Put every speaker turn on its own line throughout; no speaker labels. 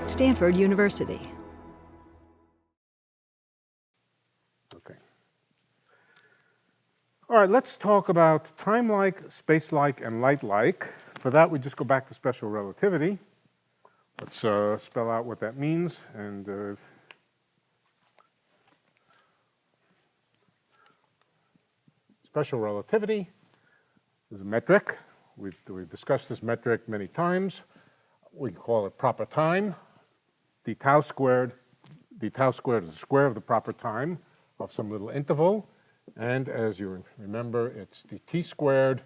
Stanford University.
Okay. All right, let's talk about time-like, space-like, and light-like. For that, we just go back to special relativity. Let's spell out what that means. And special relativity is a metric. We've discussed this metric many times. We call it proper time. D tau squared is the square of the proper time of some little interval. And as you remember, it's the t squared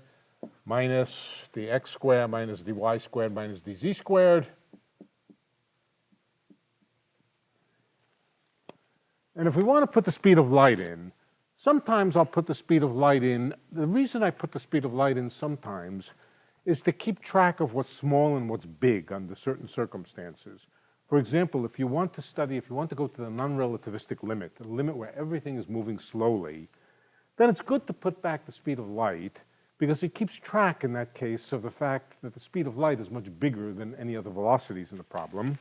minus the x squared minus the y squared minus the z squared. And if we want to put the speed of light in, sometimes I'll put the speed of light in. The reason I put the speed of light in sometimes is to keep track of what's small and what's big under certain circumstances. For example, if you want to go to the non-relativistic limit, the limit where everything is moving slowly, then it's good to put back the speed of light because it keeps track in that case of the fact that the speed of light is much bigger than any other velocities in the problem.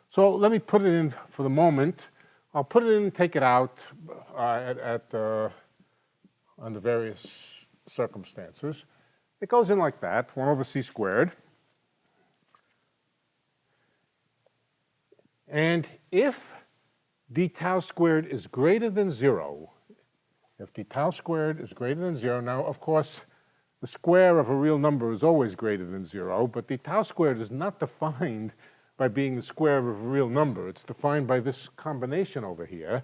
So let me put it in for the moment. I'll put it in and take it out under various circumstances. It goes in like that, 1 over c squared. And if d tau squared is greater than 0, if d tau squared is greater than 0, now of course the square of a real number is always greater than 0, but d tau squared is not defined by being the square of a real number. It's defined by this combination over here,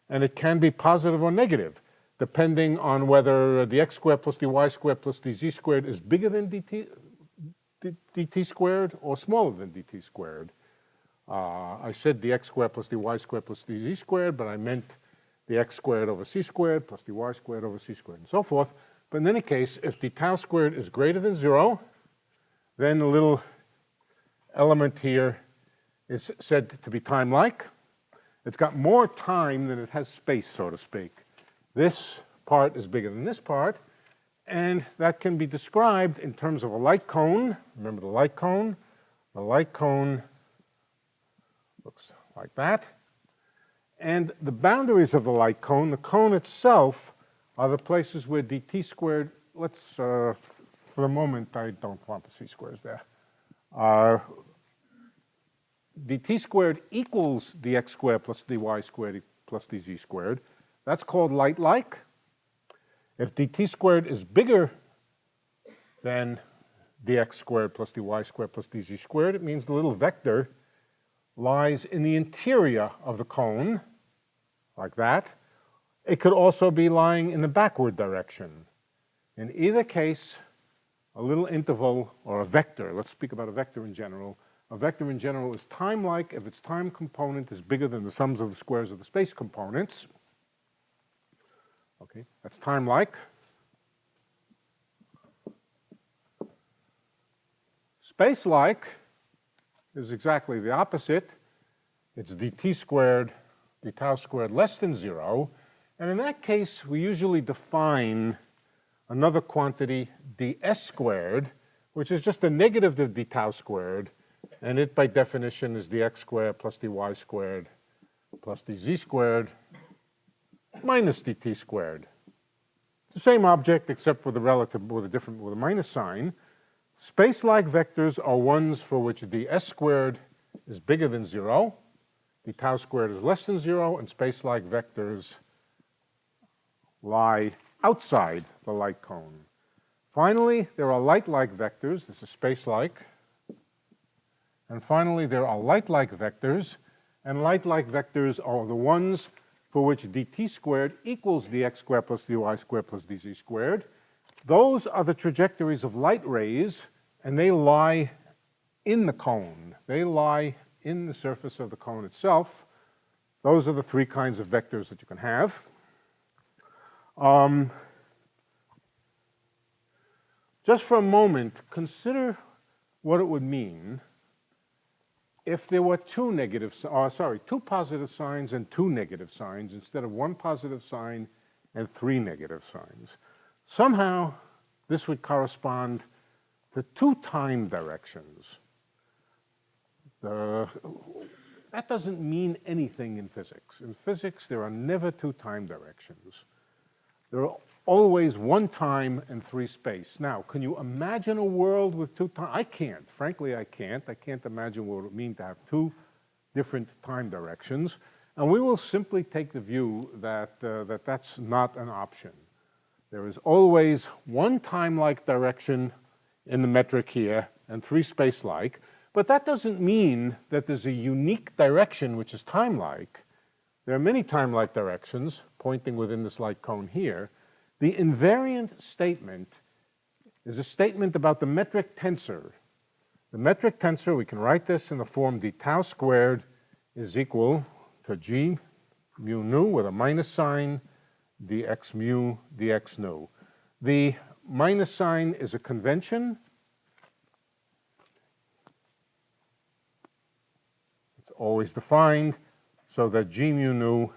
and it can be positive or negative, depending on whether the x squared plus the y squared plus the z squared is bigger than dt squared or smaller than dt squared. I said the x squared plus the y squared plus the z squared, but I meant the x squared over c squared plus the y squared over c squared and so forth. But in any case, if the tau squared is greater than 0, then the little element here is said to be time-like. It's got more time than it has space, so to speak. This part is bigger than this part, and that can be described in terms of a light cone. Remember the light cone? The light cone looks like that. And the boundaries of the light cone, the cone itself, are the places where dt squared, let's, for the moment, I don't want the c squares there. Dt squared equals dx squared plus dy squared plus dz squared. That's called light-like. If dt squared is bigger than dx squared plus dy squared plus dz squared, it means the little vector lies in the interior of the cone, like that. It could also be lying in the backward direction. In either case, a little interval or a vector, let's speak about a vector in general. A vector in general is time-like if its time component is bigger than the sums of the squares of the space components. Okay, that's time-like. Space-like is exactly the opposite. It's dt squared, d tau squared less than 0. And in that case, we usually define another quantity, ds squared, which is just the negative of d tau squared. And it, by definition, is dx squared plus dy squared plus dz squared minus dt squared. It's the same object except with a minus sign. Space-like vectors are ones for which ds squared is bigger than 0, d tau squared is less than 0, and space-like vectors lie outside the light cone. Finally, there are light-like vectors. This is space-like. And finally, there are light-like vectors, and light-like vectors are the ones for which dt squared equals dx squared plus dy squared plus dz squared. Those are the trajectories of light rays, and they lie in the cone. They lie in the surface of the cone itself. Those are the 3 kinds of vectors that you can have. Just for a moment, consider what it would mean if there were two positive signs and 2 negative signs instead of 1 positive sign and 3 negative signs. Somehow, this would correspond to 2 time directions. That doesn't mean anything in physics. In physics, there are never two time directions. There are always one time and three space. Now, can you imagine a world with two time? I can't. Frankly, I can't. I can't imagine what it would mean to have two different time directions. And we will simply take the view that that's not an option. There is always one time-like direction in the metric here and three space-like. But that doesn't mean that there's a unique direction which is time-like. There are many time-like directions pointing within this light cone here. The invariant statement is a statement about the metric tensor. The metric tensor, we can write this in the form d tau squared is equal to g mu nu with a minus sign dx mu dx nu. The minus sign is a convention. It's always defined so that g mu nu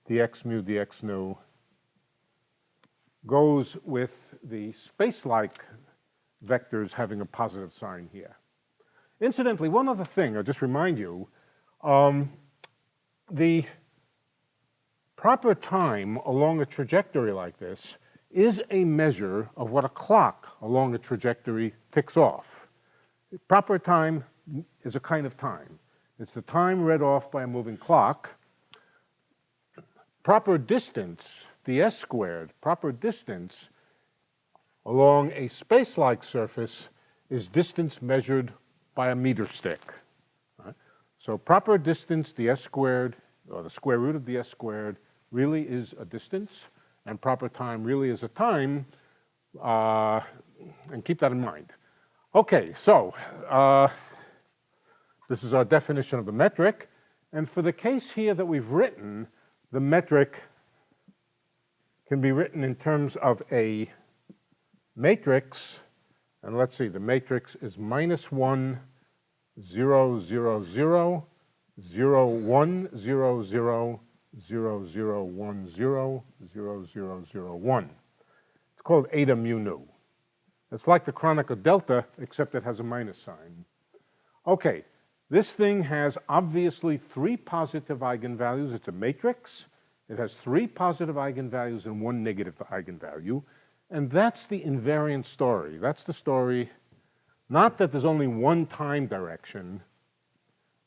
dx mu dx nu goes with the space-like vectors having a positive sign here. Incidentally, one other thing, I'll just remind you, the proper time along a trajectory like this is a measure of what a clock along a trajectory ticks off. Proper time is a kind of time. It's the time read off by a moving clock. Proper distance, ds squared, proper distance along a space-like surface is distance measured by a meter stick. Right? So proper distance ds squared, or the square root of ds squared, really is a distance, and proper time really is a time, and keep that in mind. Okay, so this is our definition of the metric, and for the case here that we've written, the metric can be written in terms of a matrix, and let's see, the matrix is minus 1, 0, 0, 0, 0, 1, 0, 0, 0, 0, 1, 0, 0, 0, 0, 1. It's called eta mu nu. It's like the Kronecker delta, except it has a minus sign. Okay, this thing has obviously three positive eigenvalues. It's a matrix. It has three positive eigenvalues and one negative eigenvalue. And that's the invariant story. That's the story, not that there's only one time direction,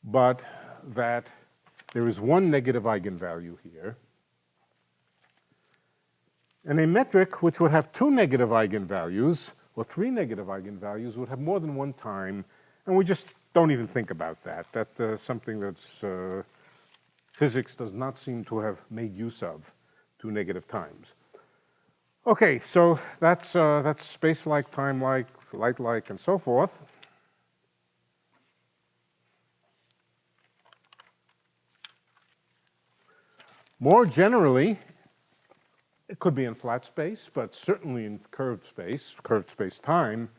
but that there is one negative eigenvalue here. And a metric which would have two negative eigenvalues or three negative eigenvalues would have more than one time, and we just don't even think about that. That's something that's physics does not seem to have made use of, two negative times. Okay, so that's space-like, time-like, light-like, and so forth. More generally, it could be in flat space, but certainly in curved space-time,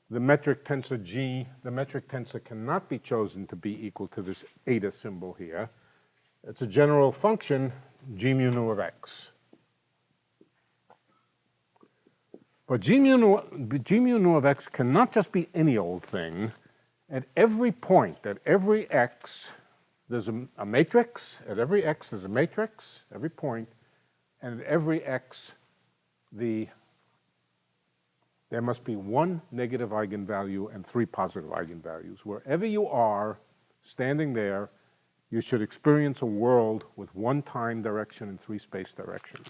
the metric tensor G, the metric tensor cannot be chosen to be equal to this eta symbol here. It's a general function, G mu nu of x. But G mu nu of x cannot just be any old thing. At every point, at every x, there's a matrix. At every x, there's a matrix, every point. And at every x, there must be one negative eigenvalue and three positive eigenvalues. Wherever you are standing there, you should experience a world with one time direction and three space directions,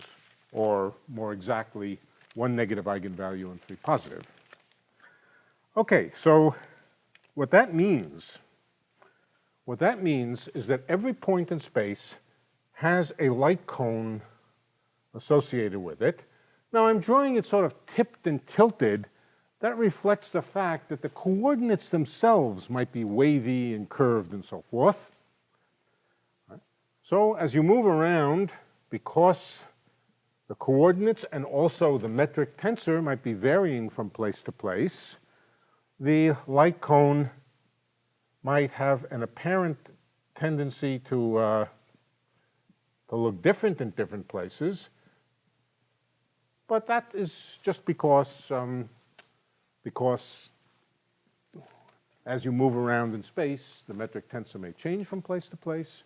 or more exactly, one negative eigenvalue and three positive. Okay, so what that means is that every point in space has a light cone associated with it. Now I'm drawing it sort of tipped and tilted. That reflects the fact that the coordinates themselves might be wavy and curved and so forth. Right. So as you move around, because the coordinates and also the metric tensor might be varying from place to place, the light cone might have an apparent tendency to look different in different places. But that is just because as you move around in space, the metric tensor may change from place to place,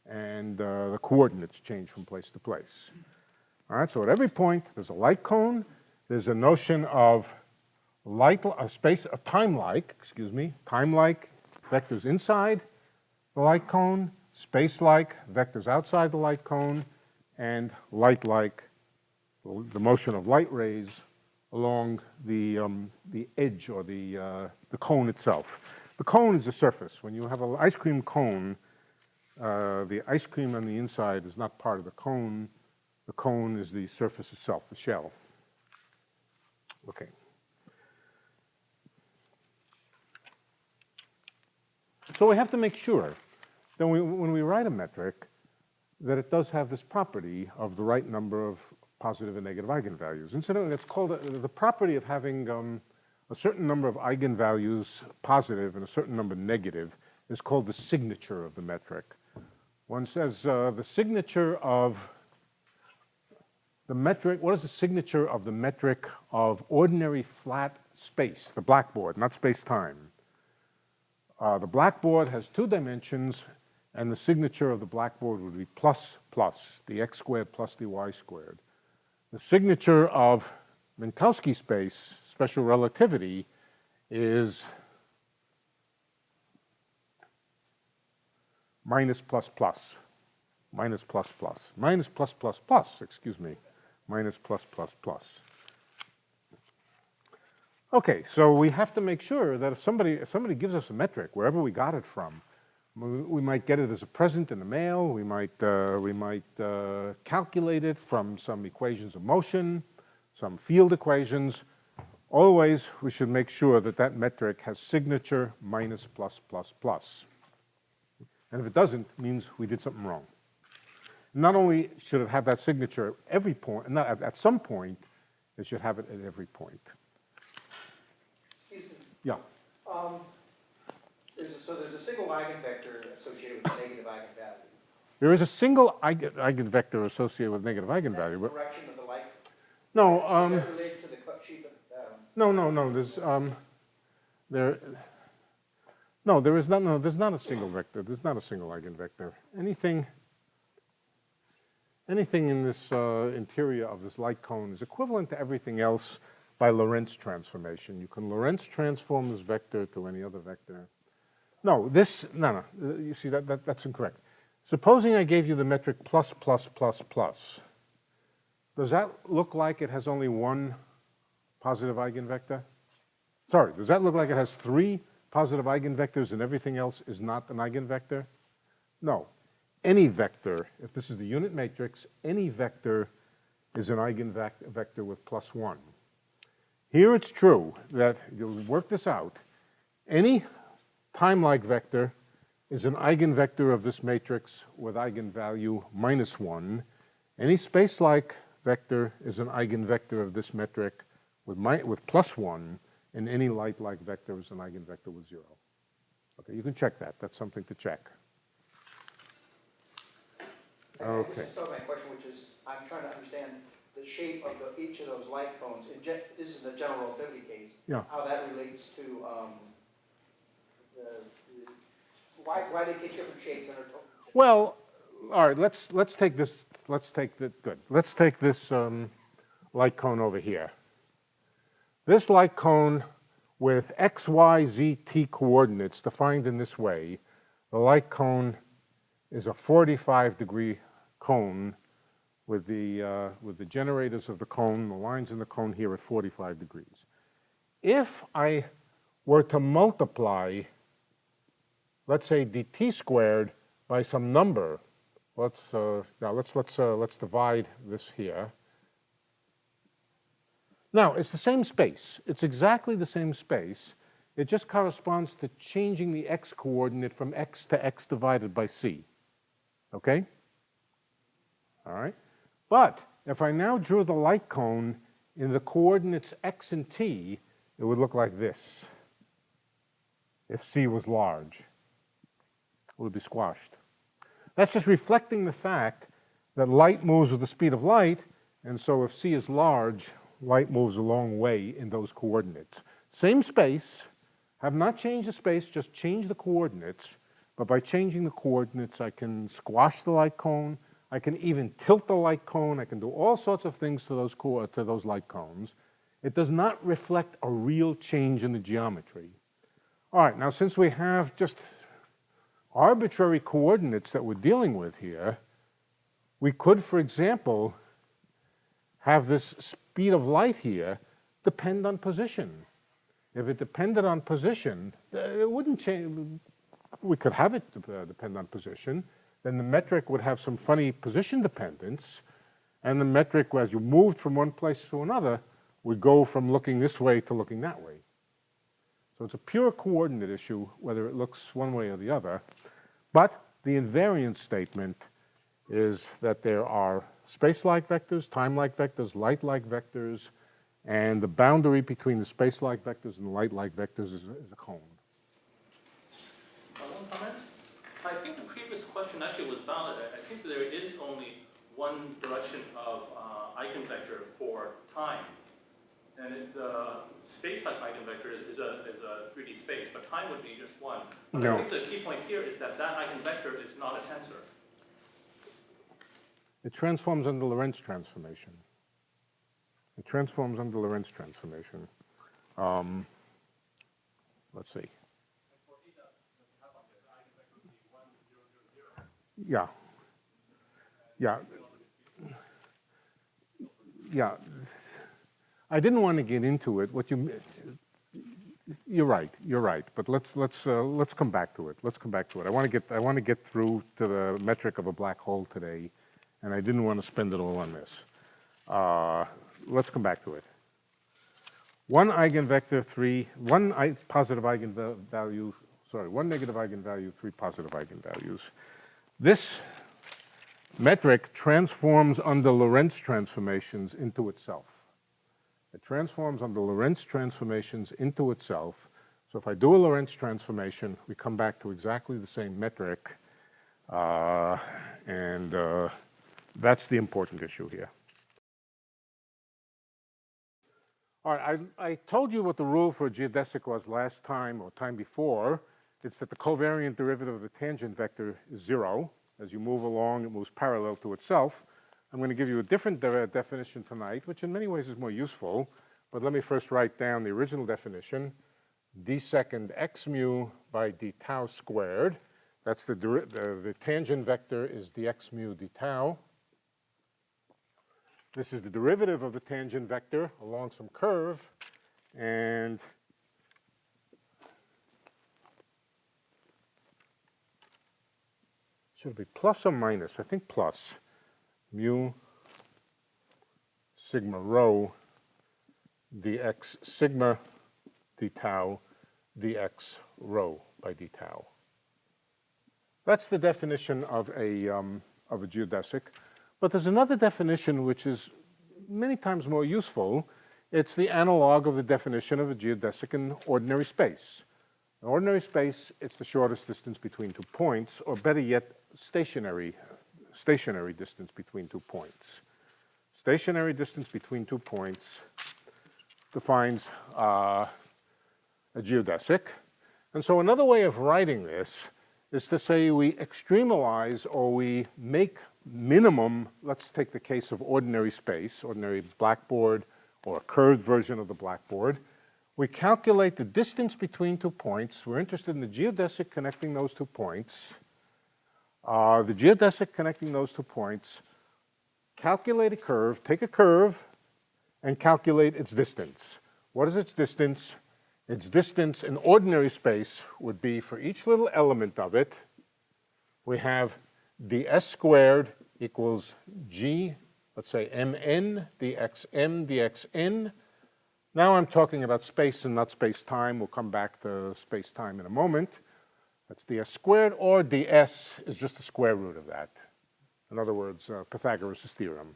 and the coordinates change from place to place. All right, so at every point, there's a light cone. There's a notion of time-like vectors inside the light cone, space-like vectors outside the light cone, and light-like, the motion of light rays along the edge or the cone itself. The cone is the surface. When you have an ice cream cone, the ice cream on the inside is not part of the cone. The cone is the surface itself, the shell. Okay. So we have to make sure that when we write a metric, that it does have this property of the right number of positive and negative eigenvalues. Incidentally, that's called the property of having a certain number of eigenvalues positive and a certain number negative is called the signature of the metric. One says the signature of the metric, what is the signature of the metric of ordinary flat space, the blackboard, not space-time? The blackboard has 2 dimensions, and the signature of the blackboard would be plus, the x squared plus the y squared. The signature of Minkowski space, special relativity, is minus plus plus, excuse me, minus plus plus plus. Okay, so we have to make sure that if somebody gives us a metric, wherever we got it from, we might get it as a present in the mail, we might calculate it from some equations of motion, some field equations. Always, we should make sure that that metric has signature minus plus plus plus. And if it doesn't, it means we did something wrong. Not only should it have that signature at every point, not at some point, it should have it at every point.
Excuse me.
Yeah.
So there's a single eigenvector associated with a negative eigenvalue.
There is a single eigenvector associated with negative eigenvalue.
Is that the direction of the light?
No.
Is that related to the cut sheet?
No. There's not a single vector. There's not a single eigenvector. Anything in this interior of this light cone is equivalent to everything else by Lorentz transformation. You can Lorentz transform this vector to any other vector. No. You see, that's incorrect. Supposing I gave you the metric plus, plus, plus, plus. Does that look like it has only one positive eigenvector? Sorry, does that look like it has 3 positive eigenvectors and everything else is not an eigenvector? No. Any vector, if this is the unit matrix, any vector is an eigenvector with plus 1. Here it's true that, you'll work this out, any time-like vector is an eigenvector of this matrix with eigenvalue minus 1. Any space-like vector is an eigenvector of this metric with plus 1, and any light-like vector is an eigenvector with 0. Okay, you can check that. That's something to check. Okay.
This is still my question, which is, I'm trying to understand the shape of each of those light cones. This is the general relativity case.
Yeah.
How that relates to why they take different shapes and are totally different.
Well, all right. Let's take this. Let's take this light cone over here. This light cone with x, y, z, t coordinates defined in this way. The light cone is a 45-degree cone with the generators of the cone, the lines in the cone here at 45 degrees. If I were to multiply, let's say dt squared by some number, let's divide this here. Now, it's the same space. It's exactly the same space. It just corresponds to changing the x coordinate from x to x divided by c. Okay? All right? But if I now drew the light cone in the coordinates x and t, it would look like this. If c was large, it would be squashed. That's just reflecting the fact that light moves with the speed of light, and so if c is large, light moves a long way in those coordinates. Same space, Have not changed the space, just changed the coordinates. But by changing the coordinates, I can squash the light cone. I can even tilt the light cone. I can do all sorts of things to those light cones. It does not reflect a real change in the geometry. All right, now since we have just arbitrary coordinates that we're dealing with here, we could, for example, have this speed of light here depend on position. If it depended on position, it wouldn't change. We could have it depend on position. Then the metric would have some funny position dependence, and the metric, as you moved from one place to another, would go from looking this way to looking that way. So it's a pure coordinate issue, whether it looks one way or the other. But the invariant statement is that there are space-like vectors, time-like vectors, light-like vectors, and the boundary between the space-like vectors and the light-like vectors is a cone.
One comment? I think the previous question actually was valid. I think there is only one direction of eigenvector for time. And the space-like eigenvector is a 3D space, but time would be just one. But
No.
I think the key point here is that that eigenvector is not a tensor.
It transforms under Lorentz transformation. It transforms under Lorentz transformation. Let's see. Yeah. Yeah. Yeah. I didn't want to get into it. You're right. But let's come back to it. Let's come back to it. I want to get through to the metric of a black hole today, and I didn't want to spend it all on this. Let's come back to it. One negative eigenvalue, 3 positive eigenvalues. This metric transforms under Lorentz transformations into itself. It transforms under Lorentz transformations into itself. So if I do a Lorentz transformation, we come back to exactly the same metric, and that's the important issue here. All right, I told you what the rule for a geodesic was last time or time before. It's that the covariant derivative of the tangent vector is 0. As you move along, it moves parallel to itself. I'm going to give you a different definition tonight, which in many ways is more useful. But let me first write down the original definition. D second x mu by d tau squared. That's the tangent vector is dx mu d tau. This is the derivative of the tangent vector along some curve, and should it be plus or minus? I think plus. Mu sigma rho dx sigma d tau dx rho by d tau. That's the definition of a geodesic. But there's another definition which is many times more useful. It's the analog of the definition of a geodesic in ordinary space. In ordinary space, it's the shortest distance between 2 points, or better yet, stationary distance between 2 points. Stationary distance between 2 points defines a geodesic. And so another way of writing this is to say we extremalize or we make minimum, let's take the case of ordinary space, ordinary blackboard or a curved version of the blackboard. We calculate the distance between 2 points. We're interested in the geodesic connecting those 2 points. The geodesic connecting those 2 points, calculate a curve, take a curve, and calculate its distance. What is its distance? Its distance in ordinary space would be, for each little element of it, we have ds squared equals g, let's say mn, dxm, dxn. Now I'm talking about space and not space-time. We'll come back to space-time in a moment. That's ds squared, or ds is just the square root of that. In other words, Pythagoras' theorem.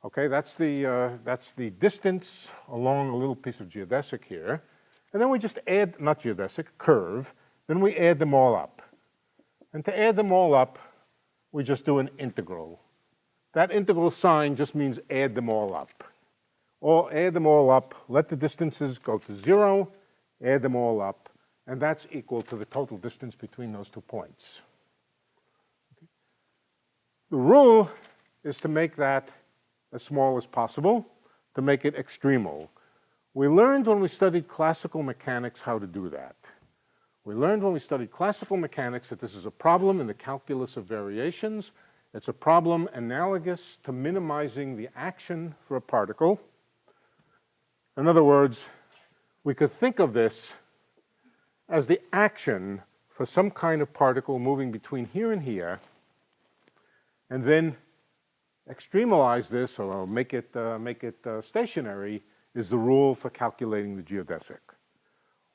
Okay, that's the distance along a little piece of geodesic here. And then we just add, not geodesic, curve. Then we add them all up. And to add them all up, we just do an integral. That integral sign just means add them all up. Or add them all up, let the distances go to 0, add them all up, and that's equal to the total distance between those 2 points. Okay. The rule is to make that as small as possible, to make it extremal. We learned when we studied classical mechanics how to do that. We learned when we studied classical mechanics that this is a problem in the calculus of variations. It's a problem analogous to minimizing the action for a particle. In other words, we could think of this as the action for some kind of particle moving between here and here, and then extremalize this, or make it stationary, is the rule for calculating the geodesic.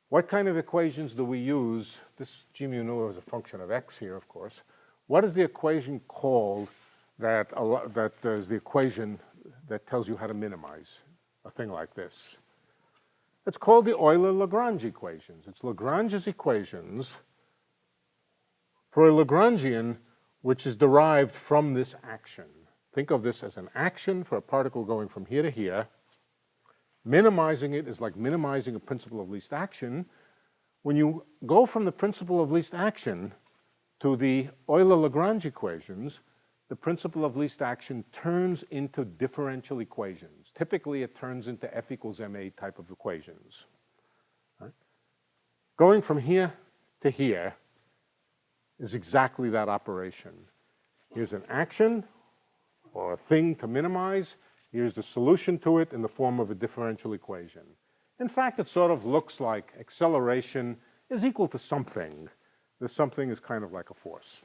What kind of equations do we use? This g mu nu is a function of x here, of course. What is the equation called that is the equation that tells you how to minimize a thing like this? It's called the Euler-Lagrange equations. It's Lagrange's equations for a Lagrangian which is derived from this action. Think of this as an action for a particle going from here to here. Minimizing it is like minimizing a principle of least action. When you go from the principle of least action to the Euler-Lagrange equations, the principle of least action turns into differential equations. Typically, it turns into F equals ma type of equations. Right? Going from here to here is exactly that operation. Here's an action or a thing to minimize. Here's the solution to it in the form of a differential equation. In fact, it sort of looks like acceleration is equal to something. This something is kind of like a force.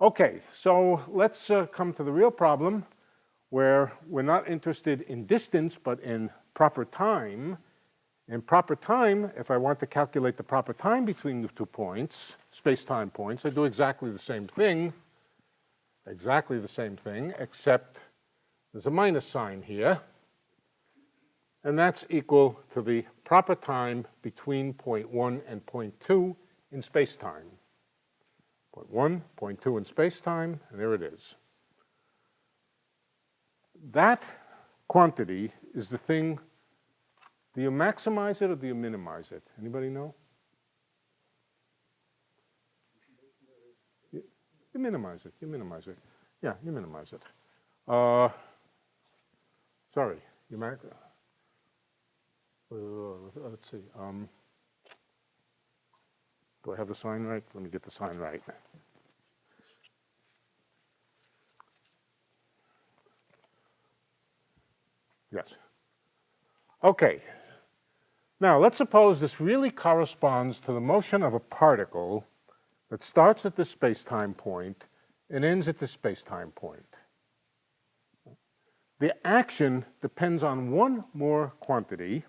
Okay, so let's come to the real problem where we're not interested in distance but in proper time. In proper time, if I want to calculate the proper time between the 2 points, space-time points, I do exactly the same thing, except there's a minus sign here, and that's equal to the proper time between point 1 and point 2 in space-time. Point 1, point 2 in space-time, and there it is. That quantity is the thing. Do you maximize it or do you minimize it? Anybody know? You minimize it. You minimize it. Yeah, you minimize it. Sorry, you might. Let's see. Do I have the sign right? Let me get the sign right. Yes. Okay. Now, let's suppose this really corresponds to the motion of a particle that starts at this space-time point and ends at this space-time point. The action depends on one more quantity.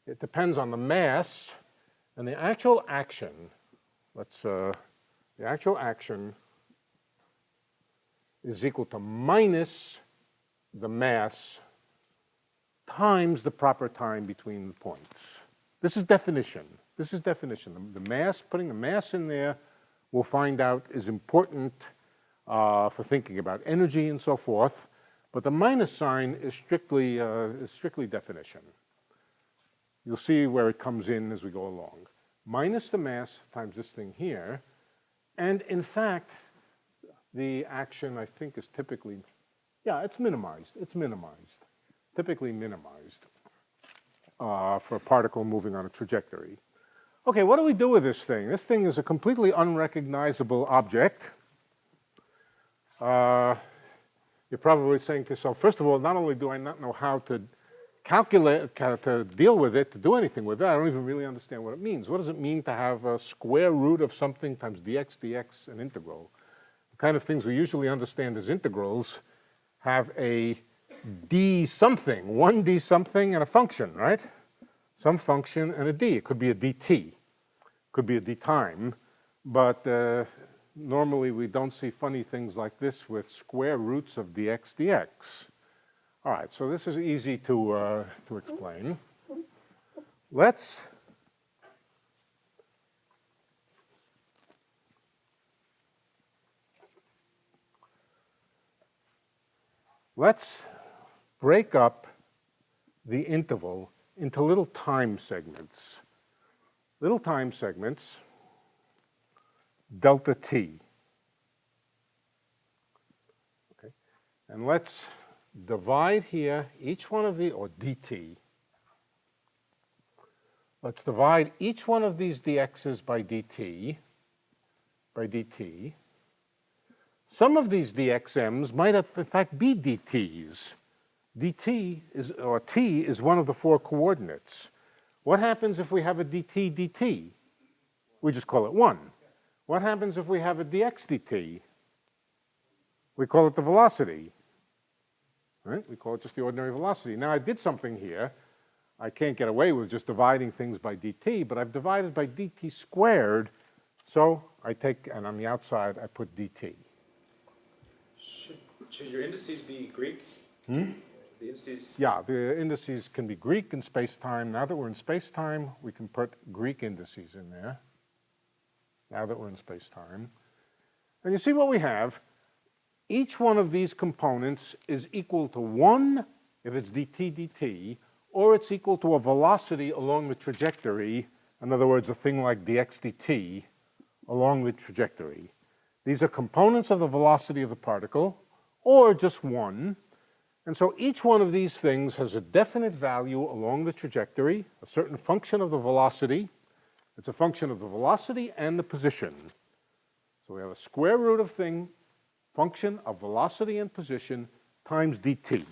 It depends on the mass, and the actual action, the actual action is equal to minus the mass times the proper time between the points. This is definition. This is definition. The mass, putting the mass in there, we'll find out is important for thinking about energy and so forth, but the minus sign is strictly definition. You'll see where it comes in as we go along. Minus the mass times this thing here, and in fact, the action I think is typically, yeah, it's minimized. It's minimized. Typically minimized for a particle moving on a trajectory. Okay, what do we do with this thing? This thing is a completely unrecognizable object. You're probably saying to yourself, first of all, not only do I not know how to calculate, to deal with it, to do anything with it, I don't even really understand what it means. What does it mean to have a square root of something times dx, an integral? The kind of things we usually understand as integrals have a d something, one d something and a function, right? Some function and a d. It could be a dt, could be a d time, but normally we don't see funny things like this with square roots of dx. All right, so this is easy to explain. Let's break up the interval into little time segments. Little time segments, delta t. Okay. And let's divide here each one of the, or dt. Let's divide each one of these dx's by dt. Some of these dxm's might in fact be dt's. dt is, or t is one of the 4 coordinates. What happens if we have a dt? We just call it 1. What happens if we have a dx dt? We call it the velocity. Right? We call it just the ordinary velocity. Now I did something here. I can't get away with just dividing things by dt, but I've divided by dt squared, so I take, and on the outside I put dt.
Should your indices be Greek? The indices?
Yeah, the indices can be Greek in space-time. Now that we're in space-time, we can put Greek indices in there. Now that we're in space-time. And you see what we have? Each one of these components is equal to 1 if it's dt dt, or it's equal to a velocity along the trajectory, in other words, a thing like dx dt along the trajectory. These are components of the velocity of the particle, or just 1. And so each one of these things has a definite value along the trajectory, a certain function of the velocity. It's a function of the velocity and the position. So we have a square root of thing, function of velocity and position, times dt.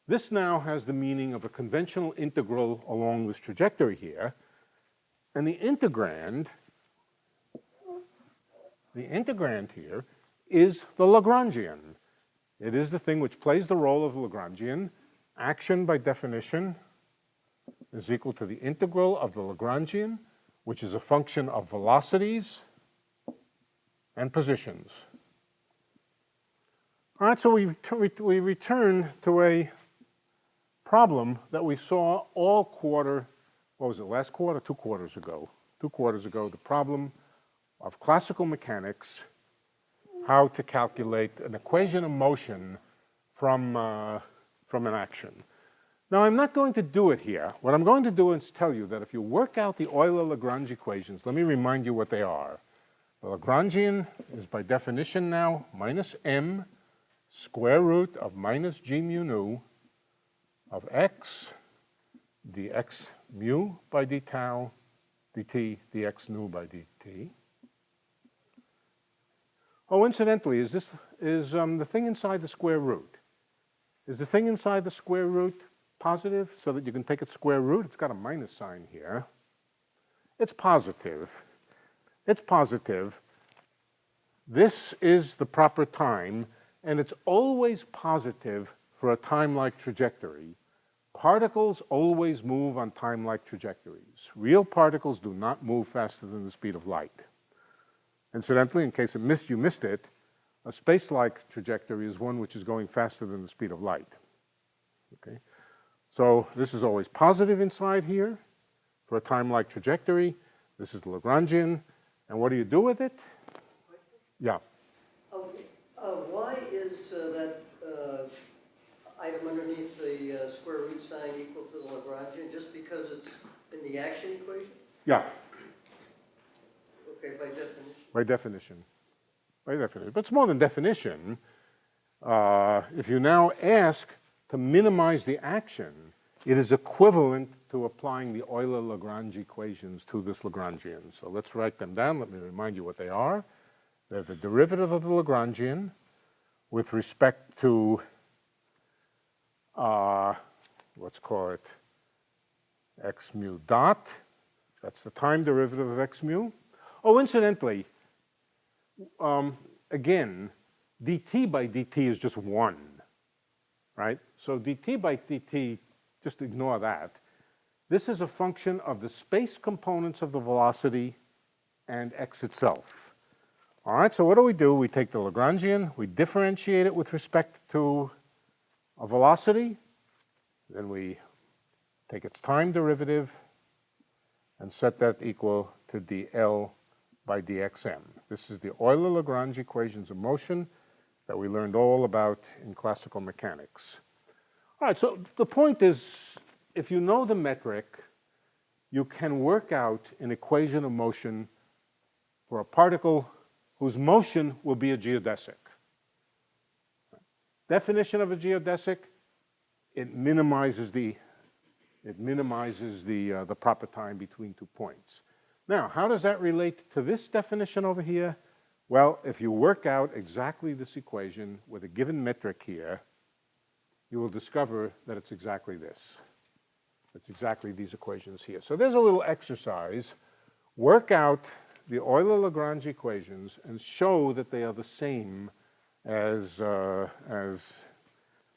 This now has the meaning of a conventional integral along this trajectory here. And the integrand here is the Lagrangian. It is the thing which plays the role of the Lagrangian. Action, by definition, is equal to the integral of the Lagrangian, which is a function of velocities and positions. All right, so we return to a problem that we saw all quarter, what was it, last quarter? 2 quarters ago. 2 quarters ago, the problem of classical mechanics, how to calculate an equation of motion from an action. Now, I'm not going to do it here. What I'm going to do is tell you that if you work out the Euler-Lagrange equations, let me remind you what they are. The Lagrangian is by definition now minus m square root of minus g mu nu of x dx mu by d tau dt dx nu by dt. Oh, incidentally, is the thing inside the square root? Is the thing inside the square root positive so that you can take its square root? It's got a minus sign here. It's positive. It's positive. This is the proper time, and it's always positive for a time-like trajectory. Particles always move on time-like trajectories. Real particles do not move faster than the speed of light. Incidentally, in case you missed it, a space-like trajectory is one which is going faster than the speed of light. Okay? So this is always positive inside here for a time-like trajectory. This is the Lagrangian. And what do you do with it? Yeah.
Why is that item underneath the square root sign equal to the Lagrangian? Just because it's in the action equation?
Yeah.
Okay, by definition.
By definition. By definition. But it's more than definition. If you now ask to minimize the action, it is equivalent to applying the Euler-Lagrange equations to this Lagrangian. So let's write them down. Let me remind you what they are. They're the derivative of the Lagrangian with respect to, let's call it x mu dot. That's the time derivative of x mu. Oh, incidentally, again, dt by dt is just 1, right? So dt by dt, just ignore that. This is a function of the space components of the velocity and x itself. All right, so what do? We take the Lagrangian, we differentiate it with respect to a velocity, then we take its time derivative and set that equal to dl by dxm. This is the Euler-Lagrange equations of motion that we learned all about in classical mechanics. All right, so the point is if you know the metric, you can work out an equation of motion for a particle whose motion will be a geodesic. Definition of a geodesic, it minimizes the proper time between 2 points. Now, how does that relate to this definition over here? Well, if you work out exactly this equation with a given metric here, you will discover that it's exactly this. It's exactly these equations here. So there's a little exercise. Work out the Euler-Lagrange equations and show that they are the same as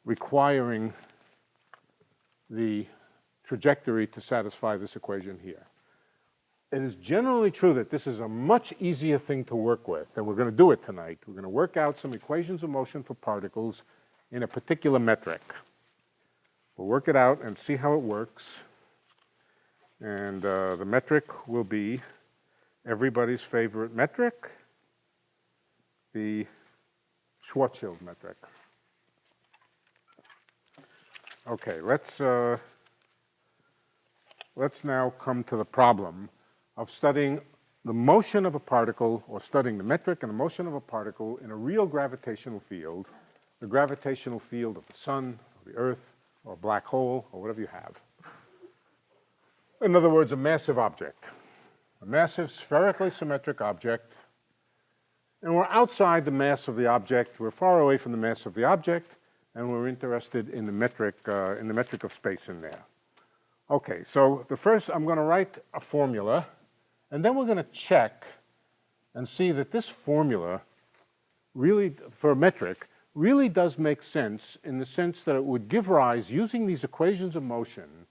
requiring the trajectory to satisfy this equation here. It is generally true that this is a much easier thing to work with, and we're going to do it tonight. We're going to work out some equations of motion for particles in a particular metric. We'll work it out and see how it works. And the metric will be everybody's favorite metric, the Schwarzschild metric. Okay, let's now come to the problem of studying the motion of a particle, or studying the metric and the motion of a particle in a real gravitational field, the gravitational field of the sun, or the earth, or a black hole, or whatever you have. In other words, a massive object, a massive spherically symmetric object, and we're outside the mass of the object, we're far away from the mass of the object, and we're interested in the metric of space in there. Okay, so the first, I'm going to write a formula, and then we're going to check and see that this formula really, for a metric, really does make sense in the sense that it would give rise, using these equations of motion,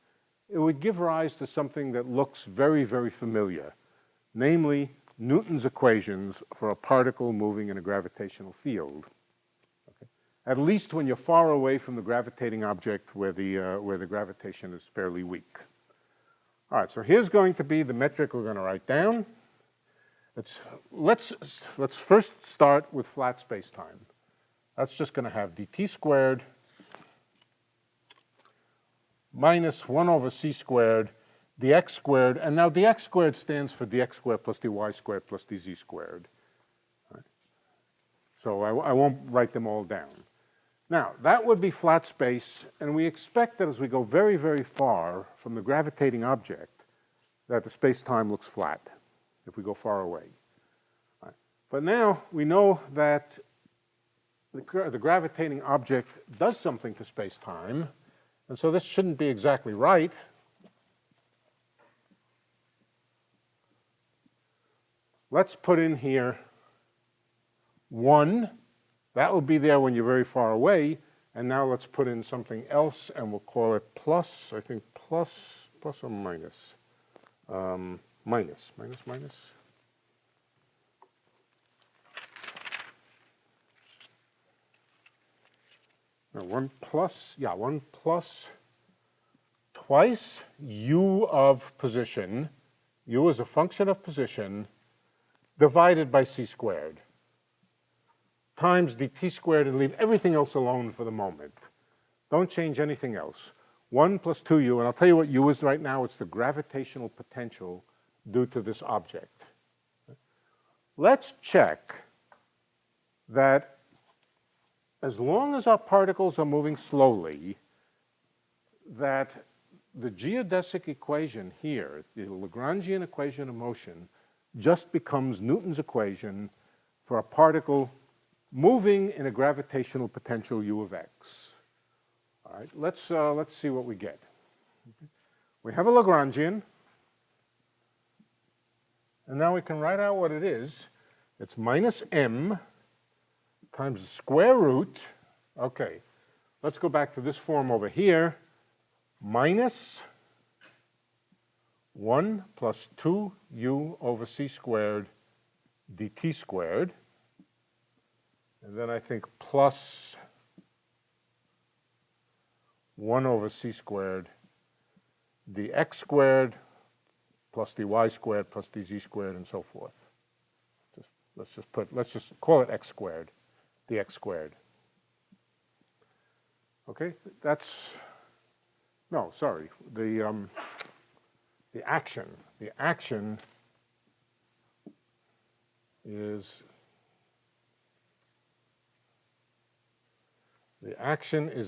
it would give rise to something that looks very, very familiar, namely Newton's equations for a particle moving in a gravitational field. Okay? At least when you're far away from the gravitating object where the gravitation is fairly weak. All right, so here's going to be the metric we're going to write down. Let's first start with flat space-time. That's just going to have dt squared minus 1 over c squared dx squared, and now dx squared stands for dx squared plus dy squared plus dz squared. Right. So I won't write them all down. Now, that would be flat space, and we expect that as we go very, very far from the gravitating object, that the space-time looks flat if we go far away. Right. But now we know that the gravitating object does something to space-time, and so this shouldn't be exactly right. Let's put in here 1. That will be there when you're very far away. And now let's put in something else, and we'll call it plus, I think plus or minus. Minus. Now 1 plus twice u of position, u is a function of position, divided by c squared, times dt squared, and leave everything else alone for the moment. Don't change anything else. 1 plus 2u, and I'll tell you what u is right now. It's the gravitational potential due to this object. Let's check that as long as our particles are moving slowly, that the geodesic equation here, the Lagrangian equation of motion, just becomes Newton's equation for a particle moving in a gravitational potential u of x. All right, let's see what we get. We have a Lagrangian, and now we can write out what it is. It's minus m times the square root. Okay, let's go back to this form over here. Minus 1 plus 2u over c squared dt squared. And then I think plus 1 over c squared dx squared plus dy squared plus dz squared and so forth. Let's just call it x squared, dx squared. Okay, that's no, sorry, the action. The action is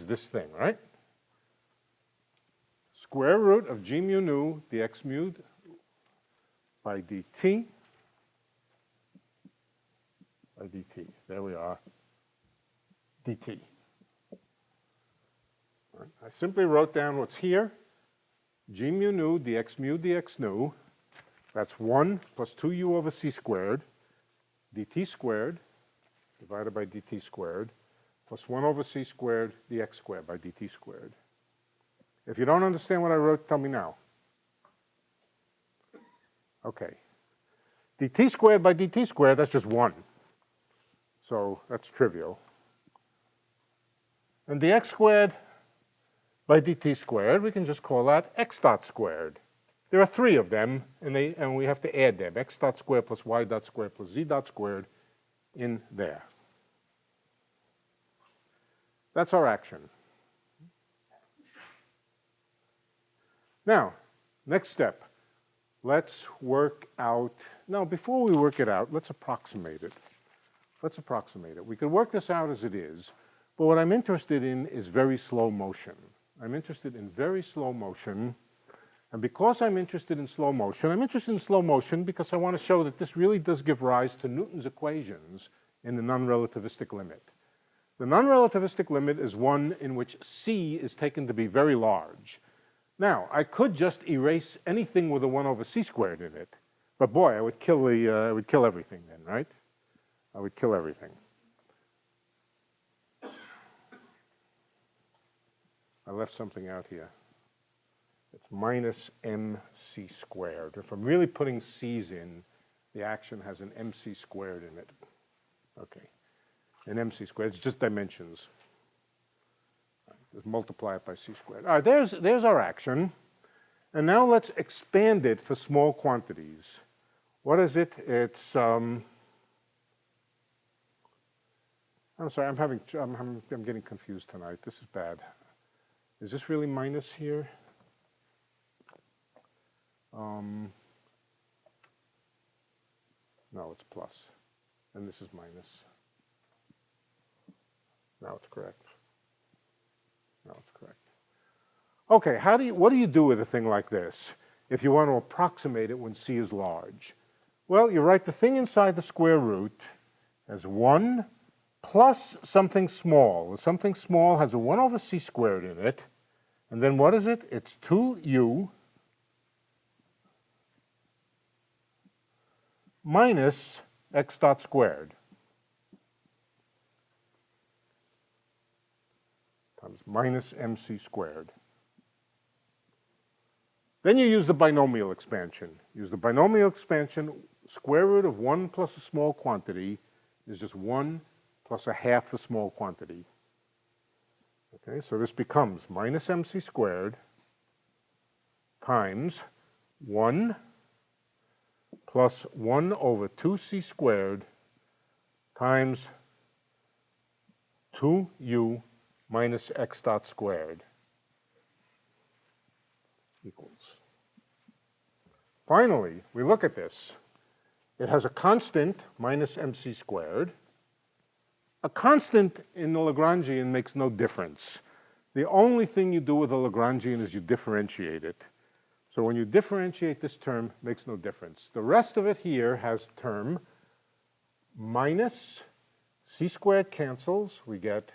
this thing, right? Square root of g mu nu dx mu by dt by dt. There we are, dt. Right. I simply wrote down what's here. G mu nu dx nu, that's 1 plus 2u over c squared, dt squared divided by dt squared, plus 1 over c squared dx squared by dt squared. If you don't understand what I wrote, tell me now. Okay. dt squared by dt squared, that's just 1. So that's trivial. And dx squared by dt squared, we can just call that x dot squared. There are 3 of them, and we have to add them. X dot squared plus y dot squared plus z dot squared in there. That's our action. Now, next step. Let's work out, no, before we work it out, let's approximate it. Let's approximate it. We could work this out as it is, but what I'm interested in is very slow motion. I'm interested in very slow motion, and because I'm interested in slow motion because I want to show that this really does give rise to Newton's equations in the non-relativistic limit. The non-relativistic limit is one in which c is taken to be very large. Now, I could just erase anything with a 1 over c squared in it, but boy, I would kill everything then, right? I would kill everything. I left something out here. It's minus mc squared. If I'm really putting c's in, the action has an mc squared in it. Okay, an mc squared, it's just dimensions. Just multiply it by c squared. All right, there's our action. And now let's expand it for small quantities. What is it? It's, I'm sorry, I'm getting confused tonight. This is bad. Is this really minus here? No, it's plus. And this is minus. Now it's correct. Now it's correct. Okay, what do you do with a thing like this if you want to approximate it when c is large? Well, you write the thing inside the square root as 1 plus something small. Something small has a 1 over c squared in it. And then what is it? It's 2u minus x dot squared times minus mc squared. Then you use the binomial expansion. Use the binomial expansion. Square root of 1 plus a small quantity is just 1 plus a half the small quantity. Okay, so this becomes minus mc squared times 1 plus 1 over 2c squared times 2u minus x dot squared equals. Finally, we look at this. It has a constant, minus mc squared. A constant in the Lagrangian makes no difference. The only thing you do with a Lagrangian is you differentiate it. So when you differentiate this term, it makes no difference. The rest of it here has term minus c squared cancels, we get,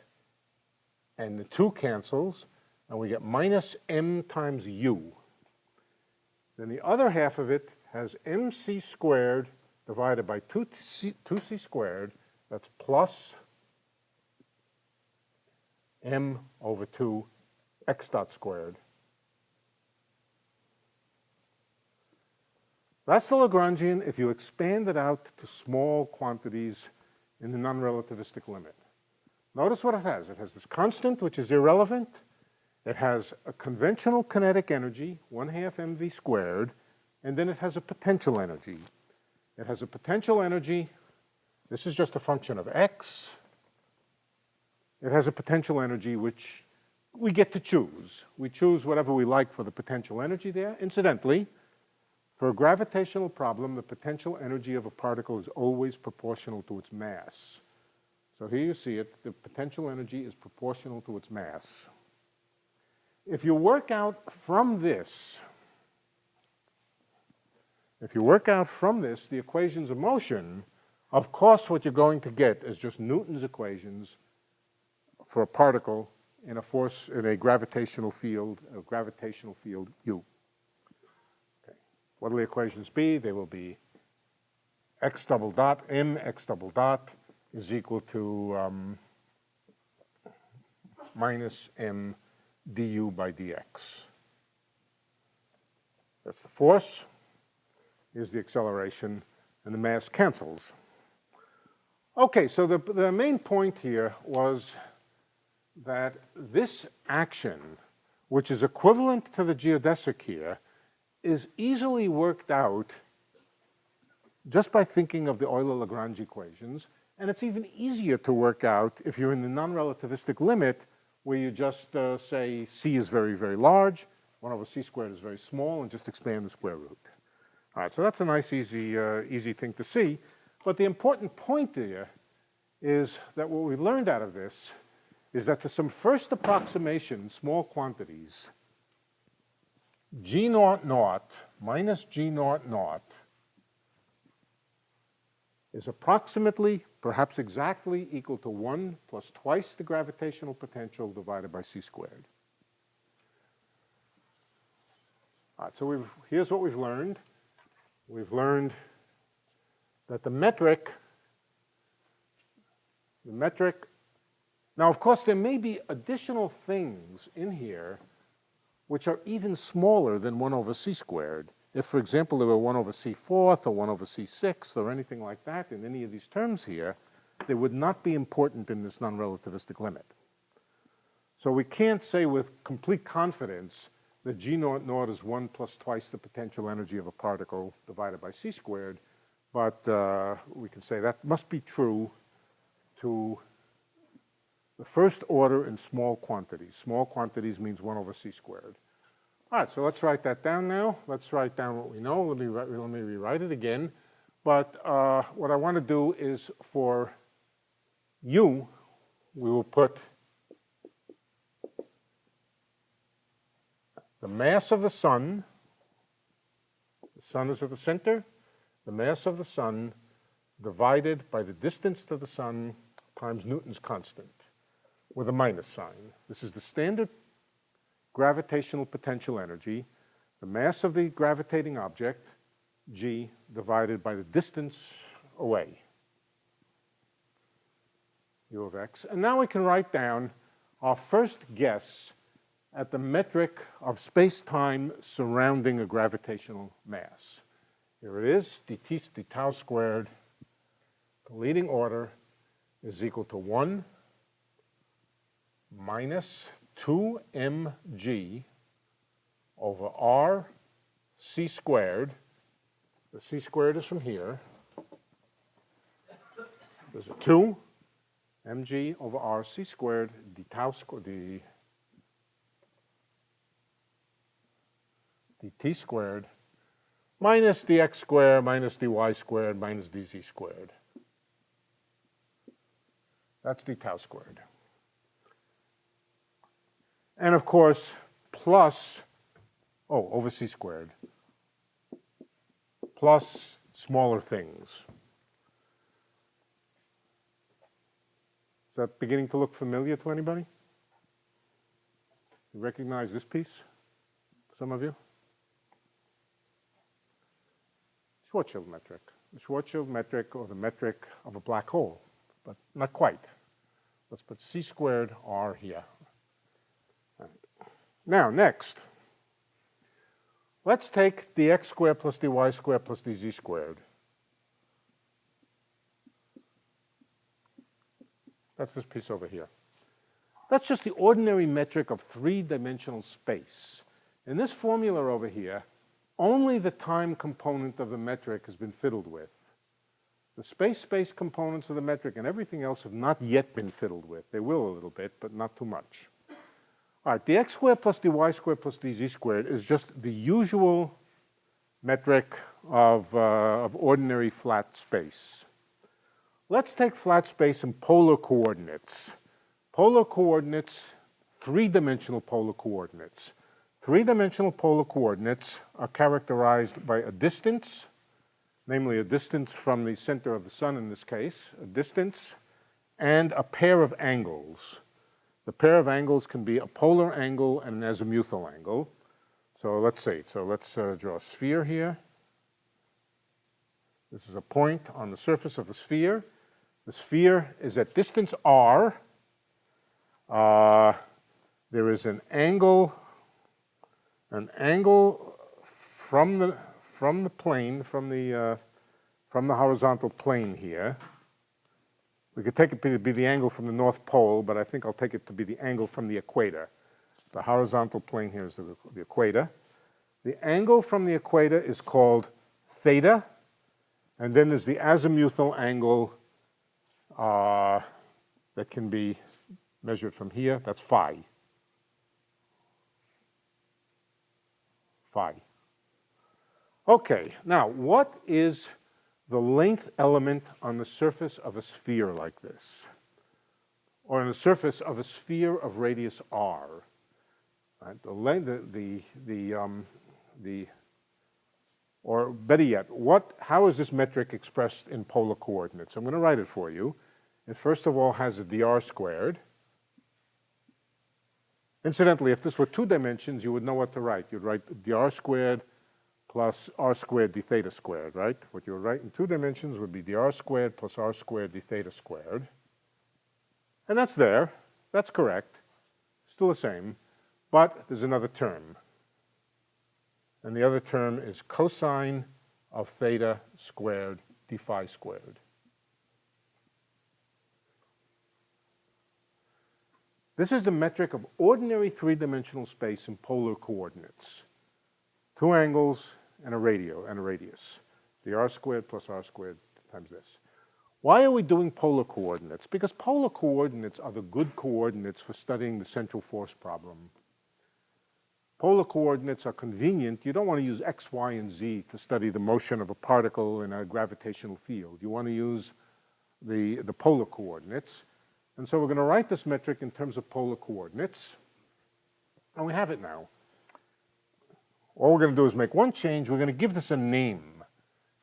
and the 2 cancels, and we get minus m times u. Then the other half of it has mc squared divided by 2c squared, that's plus m over 2 x dot squared. That's the Lagrangian if you expand it out to small quantities in the non-relativistic limit. Notice what it has. It has this constant, which is irrelevant. It has a conventional kinetic energy, 1/2 mv squared, and then it has a potential energy. It has a potential energy. This is just a function of x. It has a potential energy which we get to choose. We choose whatever we like for the potential energy there. Incidentally, for a gravitational problem, the potential energy of a particle is always proportional to its mass. So here you see it, the potential energy is proportional to its mass. If you work out from this, the equations of motion, of course what you're going to get is just Newton's equations for a particle in a gravitational field U. Okay. What will the equations be? They will be x double dot is equal to minus m du by dx. That's the force. Here's the acceleration, and the mass cancels. Okay, so the main point here was that this action, which is equivalent to the geodesic here, is easily worked out just by thinking of the Euler-Lagrange equations, and it's even easier to work out if you're in the non-relativistic limit, where you just say c is very, very large, 1 over c squared is very small, and just expand the square root. All right, so that's a nice, easy thing to see. But the important point there is that what we learned out of this is that for some first approximation, small quantities, g naught naught minus g naught naught is approximately, perhaps exactly, equal to 1 plus twice the gravitational potential divided by c squared. All right, so here's what we've learned. We've learned that the metric, now of course there may be additional things in here which are even smaller than 1 over c squared. If, for example, there were 1 over c fourth or 1 over c sixth or anything like that in any of these terms here, they would not be important in this non-relativistic limit. So we can't say with complete confidence that g naught naught is 1 plus twice the potential energy of a particle divided by c squared, but we can say that must be true to the first order in small quantities. Small quantities means 1 over c squared. All right, so let's write that down now. Let's write down what we know. Let me rewrite it again. But what I want to do is for u, we will put the mass of the sun is at the center, the mass of the sun divided by the distance to the sun times Newton's constant with a minus sign. This is the standard gravitational potential energy, the mass of the gravitating object, g, divided by the distance away, u of x. And now we can write down our first guess at the metric of space-time surrounding a gravitational mass. Here it is, d tau squared, the leading order, is equal to 1 minus 2mg over r c squared. The c squared is from here. There's a 2 mg over r c squared d tau squared, dt squared minus dx squared minus dy squared minus dz squared. That's d tau squared. And of course, plus, over c squared, plus smaller things. Is that beginning to look familiar to anybody? You recognize this piece? Some of you? Schwarzschild metric. The Schwarzschild metric, or the metric of a black hole, but not quite. Let's put c squared r here. Right. Now, next, let's take dx squared plus dy squared plus dz squared. That's this piece over here. That's just the ordinary metric of three-dimensional space. In this formula over here, only the time component of the metric has been fiddled with. The space-space components of the metric and everything else have not yet been fiddled with. They will a little bit, but not too much. All right, the x squared plus the y squared plus the z squared is just the usual metric of ordinary flat space. Let's take flat space in polar coordinates. Polar coordinates, three-dimensional polar coordinates. Three-dimensional polar coordinates are characterized by a distance, namely a distance from the center of the sun in this case, a distance, and a pair of angles. The pair of angles can be a polar angle and an azimuthal angle. So let's see. So let's draw a sphere here. This is a point on the surface of the sphere. The sphere is at distance r. There is an angle from the plane, from the horizontal plane here. We could take it to be the angle from the North Pole, but I think I'll take it to be the angle from the equator. The horizontal plane here is the equator. The angle from the equator is called theta, and then there's the azimuthal angle that can be measured from here. That's phi. Phi. Okay, now what is the length element on the surface of a sphere like this, or on the surface of a sphere of radius r? Right? The length, or better yet, how is this metric expressed in polar coordinates? I'm going to write it for you. It first of all has a dr squared. Incidentally, if this were two dimensions, you would know what to write. You'd write dr squared plus r squared d theta squared, right? What you would write in two dimensions would be dr squared plus r squared d theta squared. And that's there. That's correct. Still the same. But there's another term. And the other term is cosine of theta squared d phi squared. This is the metric of ordinary three-dimensional space in polar coordinates. Two angles and a radius. The r squared plus r squared times this. Why are we doing polar coordinates? Because polar coordinates are the good coordinates for studying the central force problem. Polar coordinates are convenient. You don't want to use x, y, and z to study the motion of a particle in a gravitational field. You want to use the polar coordinates. And so we're going to write this metric in terms of polar coordinates. And we have it now. All we're going to do is make one change. We're going to give this a name.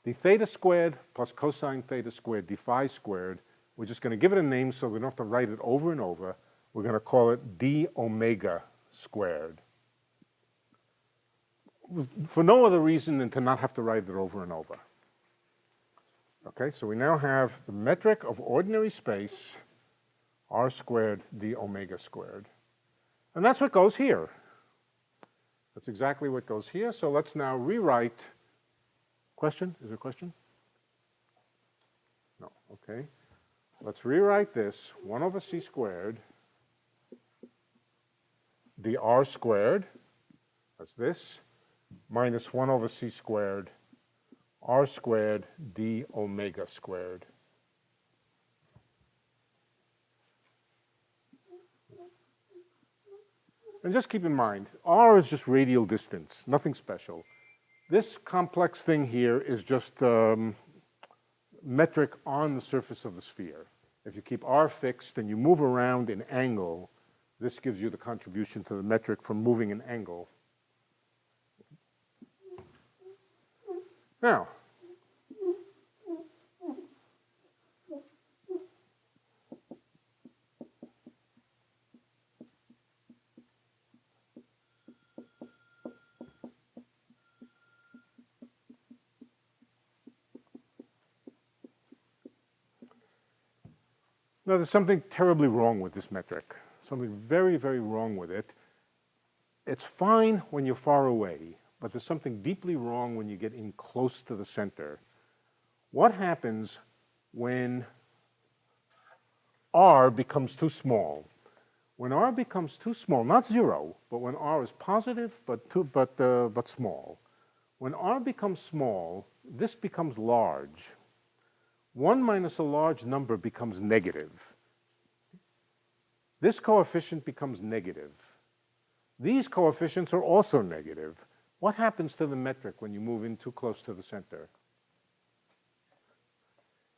D theta squared plus cosine theta squared d phi squared. We're just going to give it a name so we don't have to write it over and over. We're going to call it d omega squared. For no other reason than to not have to write it over and over. Okay, so we now have the metric of ordinary space, r squared d omega squared. And that's what goes here. That's exactly what goes here. So let's now rewrite. Question? Is there a question? No. Okay. Let's rewrite this. 1 over c squared dr squared, that's this, minus 1 over c squared r squared d omega squared. And just keep in mind, r is just radial distance, nothing special. This complex thing here is just metric on the surface of the sphere. If you keep r fixed and you move around in angle, this gives you the contribution to the metric from moving in angle. Now, there's something terribly wrong with this metric. Something very, very wrong with it. It's fine when you're far away, but there's something deeply wrong when you get in close to the center. What happens when r becomes too small? When r becomes too small, not 0, but when r is positive but small. When r becomes small, this becomes large. 1 minus a large number becomes negative. This coefficient becomes negative. These coefficients are also negative. What happens to the metric when you move in too close to the center?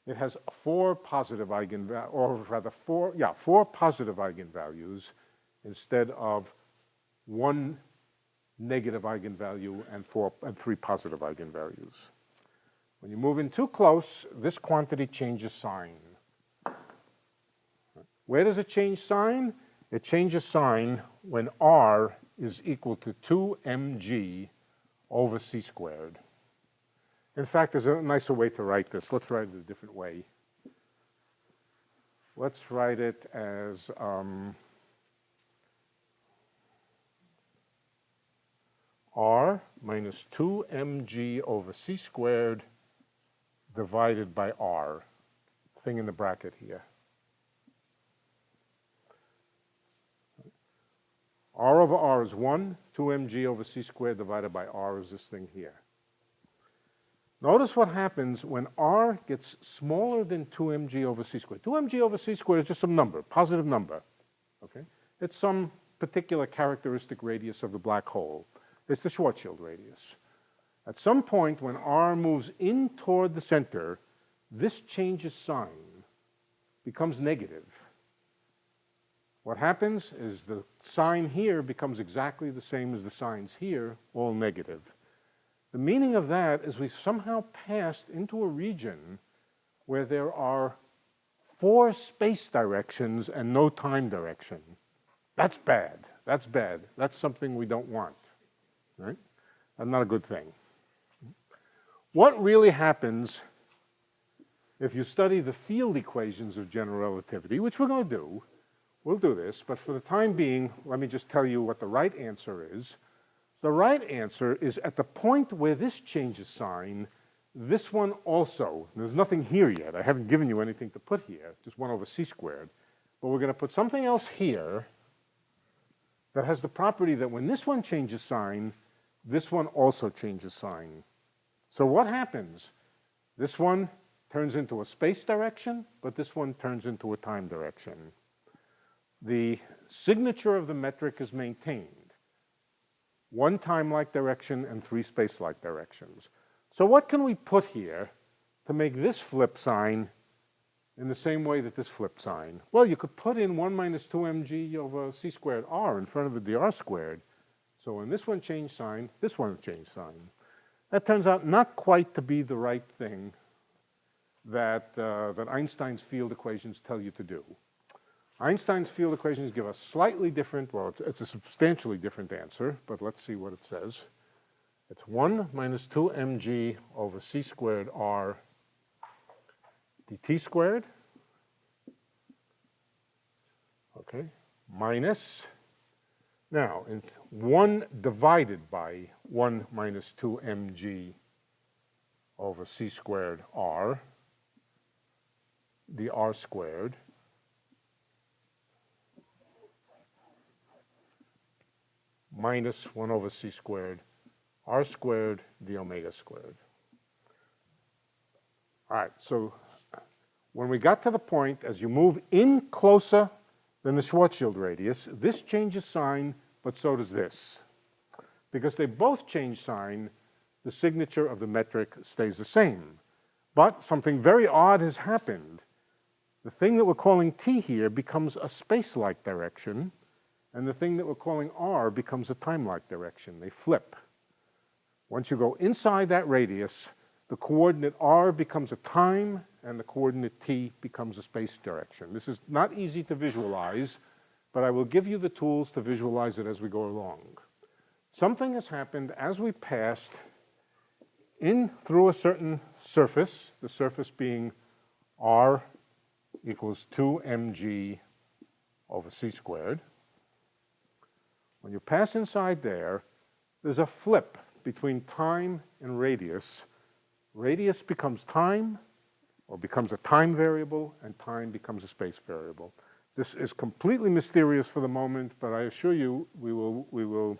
It has four positive eigenvalues, or rather four positive eigenvalues instead of one negative eigenvalue and three positive eigenvalues. When you move in too close, this quantity changes sign. Where does it change sign? It changes sign when R is equal to 2mg over c squared. In fact, there's a nicer way to write this. Let's write it a different way. Let's write it as R minus 2mg over c squared divided by R, thing in the bracket here. R over R is 1, 2mg over c squared divided by R is this thing here. Notice what happens when R gets smaller than 2mg over c squared. 2mg over c squared is just some number, positive number. Okay? It's some particular characteristic radius of the black hole. It's the Schwarzschild radius. At some point when R moves in toward the center, this changes sign, becomes negative. What happens is the sign here becomes exactly the same as the signs here, all negative. The meaning of that is we've somehow passed into a region where there are four space directions and no time direction. That's bad. That's bad. That's something we don't want. Right? That's not a good thing. What really happens if you study the field equations of general relativity, which we're going to do, we'll do this, but for the time being, let me just tell you what the right answer is. The right answer is at the point where this changes sign, this one also, there's nothing here yet. I haven't given you anything to put here, just 1 over c squared. But we're going to put something else here that has the property that when this one changes sign, this one also changes sign. So what happens? This one turns into a space direction, but this one turns into a time direction. The signature of the metric is maintained. 1 time-like direction and 3 space-like directions. So what can we put here to make this flip sign in the same way that this flip sign? Well, you could put in 1 minus 2mg over c squared r in front of the dr squared. So when this one changed sign, this one changed sign. That turns out not quite to be the right thing that Einstein's field equations tell you to do. Einstein's field equations give a slightly different, well, it's a substantially different answer, but let's see what it says. It's 1 minus 2mg over c squared r dt squared, okay, minus, now, it's 1 divided by 1 minus 2mg over c squared r dr squared, minus 1 over c squared r squared d omega squared. All right, so when we got to the point, as you move in closer than the Schwarzschild radius, this changes sign, but so does this. Because they both change sign, the signature of the metric stays the same. But something very odd has happened. The thing that we're calling t here becomes a space-like direction, and the thing that we're calling r becomes a time-like direction. They flip. Once you go inside that radius, the coordinate r becomes a time, and the coordinate t becomes a space direction. This is not easy to visualize, but I will give you the tools to visualize it as we go along. Something has happened as we passed in through a certain surface, the surface being r equals 2mg over c squared. When you pass inside there, there's a flip between time and radius. Radius becomes time, or becomes a time variable, and time becomes a space variable. This is completely mysterious for the moment, but I assure you we will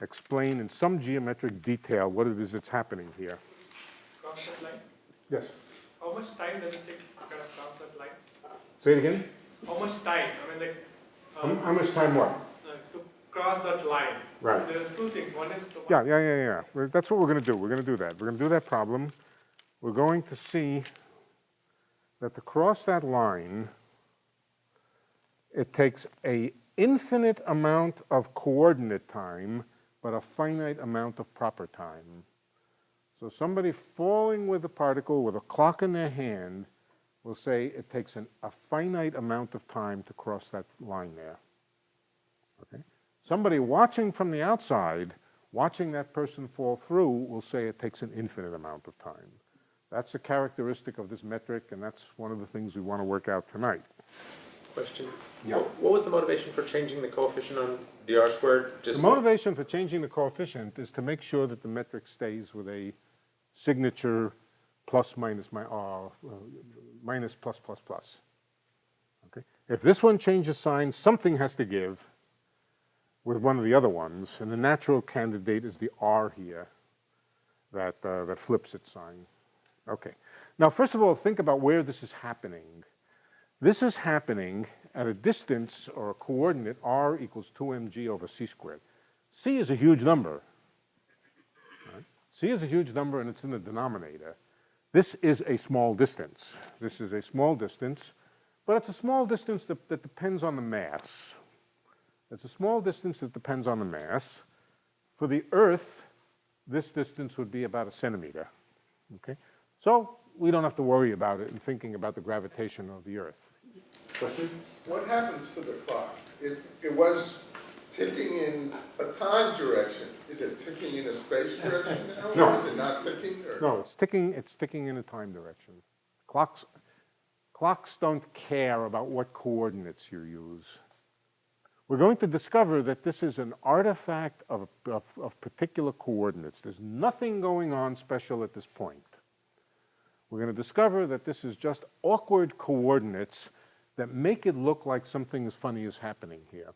explain in some geometric detail what it is that's happening here.
Cross that line?
Yes.
How much time does it take to kind of cross that line?
Say it again.
How much time? I mean, like,
How much time what?
to cross that line.
Right.
So there's two things. One is the
Yeah. That's what we're going to do. We're going to do that. We're going to do that problem. We're going to see that to cross that line, it takes an infinite amount of coordinate time, but a finite amount of proper time. So somebody falling with a particle with a clock in their hand will say it takes a finite amount of time to cross that line there. Okay? Somebody watching from the outside, watching that person fall through, will say it takes an infinite amount of time. That's a characteristic of this metric, and that's one of the things we want to work out tonight.
Question.
Yeah.
What was the motivation for changing the coefficient on dr squared?
The motivation for changing the coefficient is to make sure that the metric stays with a signature plus minus minus plus plus plus. Okay? If this one changes sign, something has to give with one of the other ones, and the natural candidate is the R here that flips its sign. Okay. Now, first of all, think about where this is happening. This is happening at a distance or a coordinate r equals 2mg over c squared. C is a huge number. Right? C is a huge number, and it's in the denominator. This is a small distance. This is a small distance, but it's a small distance that depends on the mass. It's a small distance that depends on the mass. For the Earth, this distance would be about a centimeter. Okay? So we don't have to worry about it in thinking about the gravitation of the Earth. Question?
What happens to the clock? It was ticking in a time direction. Is it ticking in a space direction now?
No.
Or is it not ticking? Or?
No, it's ticking in a time direction. Clocks don't care about what coordinates you use. We're going to discover that this is an artifact of particular coordinates. There's nothing going on special at this point. We're going to discover that this is just awkward coordinates that make it look like something as funny is happening here.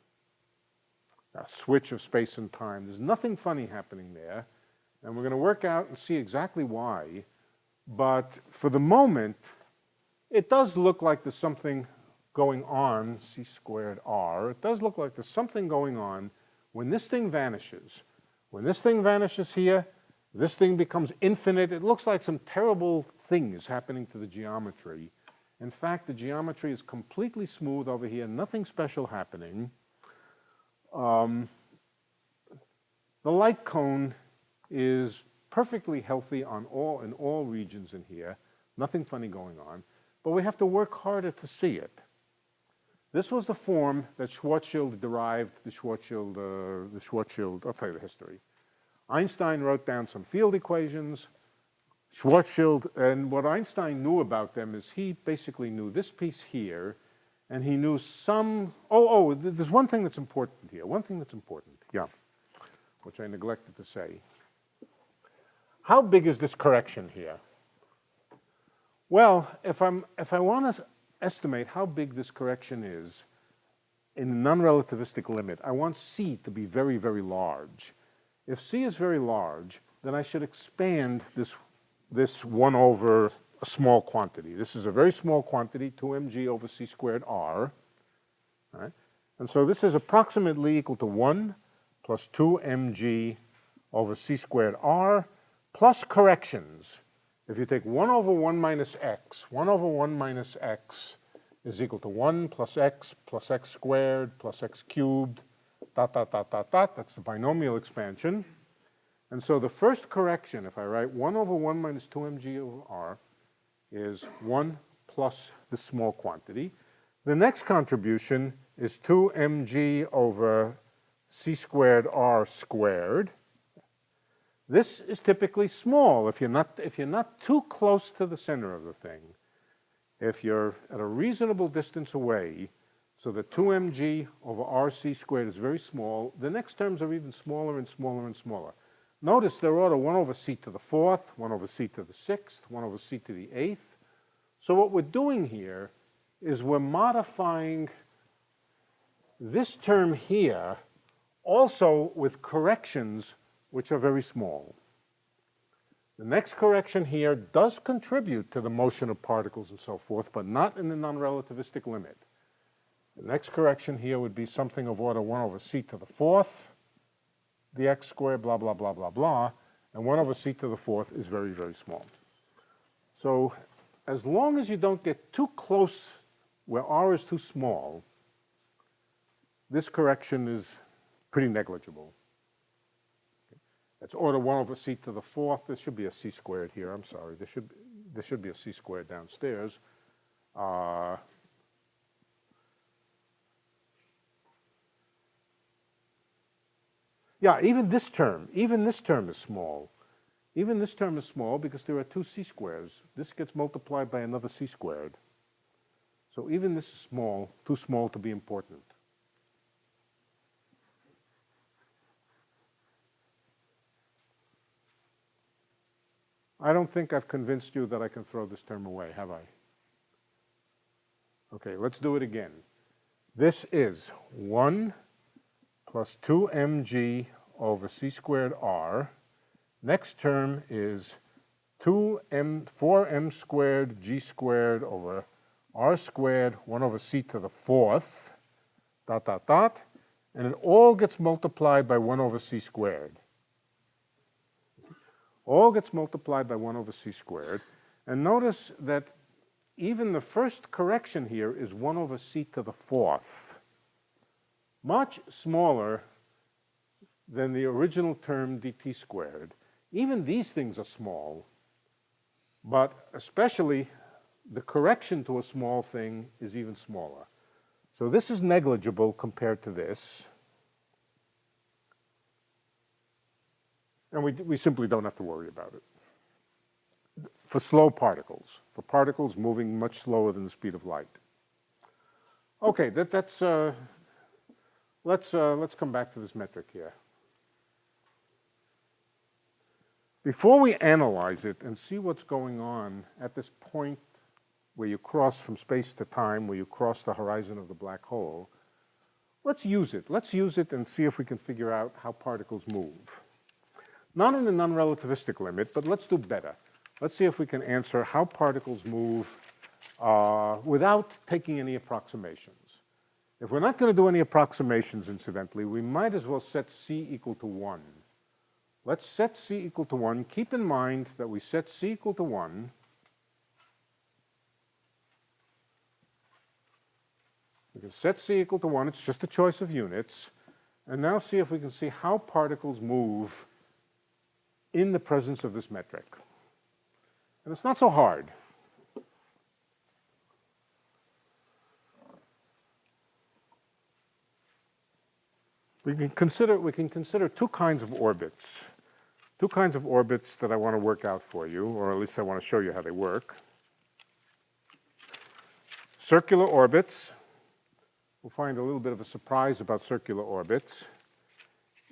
A switch of space and time. There's nothing funny happening there, and we're going to work out and see exactly why. But for the moment, it does look like there's something going on, c squared r. It does look like there's something going on when this thing vanishes. When this thing vanishes here, this thing becomes infinite. It looks like some terrible thing is happening to the geometry. In fact, the geometry is completely smooth over here, nothing special happening. The light cone is perfectly healthy in all regions in here, nothing funny going on, but we have to work harder to see it. This was the form that Schwarzschild derived, I'll tell you the history. Einstein wrote down some field equations, Schwarzschild, and what Einstein knew about them is he basically knew this piece here, and he knew some, there's one thing that's important here, which I neglected to say. How big is this correction here? Well, if I want to estimate how big this correction is in the non-relativistic limit, I want C to be very, very large. If C is very large, then I should expand this 1 over a small quantity. This is a very small quantity, 2mg over c squared r. Right? And so this is approximately equal to 1 plus 2mg over c squared r plus corrections. If you take 1 over 1 minus x, 1 over 1 minus x is equal to 1 plus x squared plus x cubed, dot, dot, dot, dot, dot. That's the binomial expansion. And so the first correction, if I write 1 over 1 minus 2mg over r, is 1 plus the small quantity. The next contribution is 2mg over c squared r squared. This is typically small if you're not too close to the center of the thing. If you're at a reasonable distance away, so that 2mg over rc squared is very small, the next terms are even smaller and smaller and smaller. Notice they're order 1 over c to the 4th, 1 over c to the 6th, 1 over c to the 8th. So what we're doing here is we're modifying this term here also with corrections which are very small. The next correction here does contribute to the motion of particles and so forth, but not in the non-relativistic limit. The next correction here would be something of order 1 over c to the 4th, the x squared, blah, blah, blah, blah, blah, and 1 over c to the 4th is very, very small. So as long as you don't get too close where r is too small, this correction is pretty negligible. It's order 1 over c to the 4th. This should be a c squared here. I'm sorry. This should be a c squared downstairs. Yeah, even this term is small. Even this term is small because there are 2 c squares. This gets multiplied by another c squared. So even this is small, too small to be important. I don't think I've convinced you that I can throw this term away, have I? Okay, let's do it again. This is 1 plus 2mg over c squared r. Next term is 4m squared g squared over r squared 1 over c to the 4th, dot, dot, dot, and it all gets multiplied by 1 over c squared. All gets multiplied by 1 over c squared. And notice that even the first correction here is 1 over c to the 4th. Much smaller than the original term dt squared. Even these things are small, but especially the correction to a small thing is even smaller. So this is negligible compared to this. And we simply don't have to worry about it. For slow particles, for particles moving much slower than the speed of light. Okay, let's come back to this metric here. Before we analyze it and see what's going on at this point where you cross from space to time, where you cross the horizon of the black hole, let's use it. Let's use it and see if we can figure out how particles move. Not in the non-relativistic limit, but let's do better. Let's see if we can answer how particles move without taking any approximations. If we're not going to do any approximations, incidentally, we might as well set c equal to 1. Let's set c equal to 1. Keep in mind that we set c equal to 1 we can set c equal to 1. It's just a choice of units. And now see if we can see how particles move in the presence of this metric. And it's not so hard. We can consider 2 kinds of orbits. 2 kinds of orbits that I want to work out for you, or at least I want to show you how they work. Circular orbits. We'll find a little bit of a surprise about circular orbits.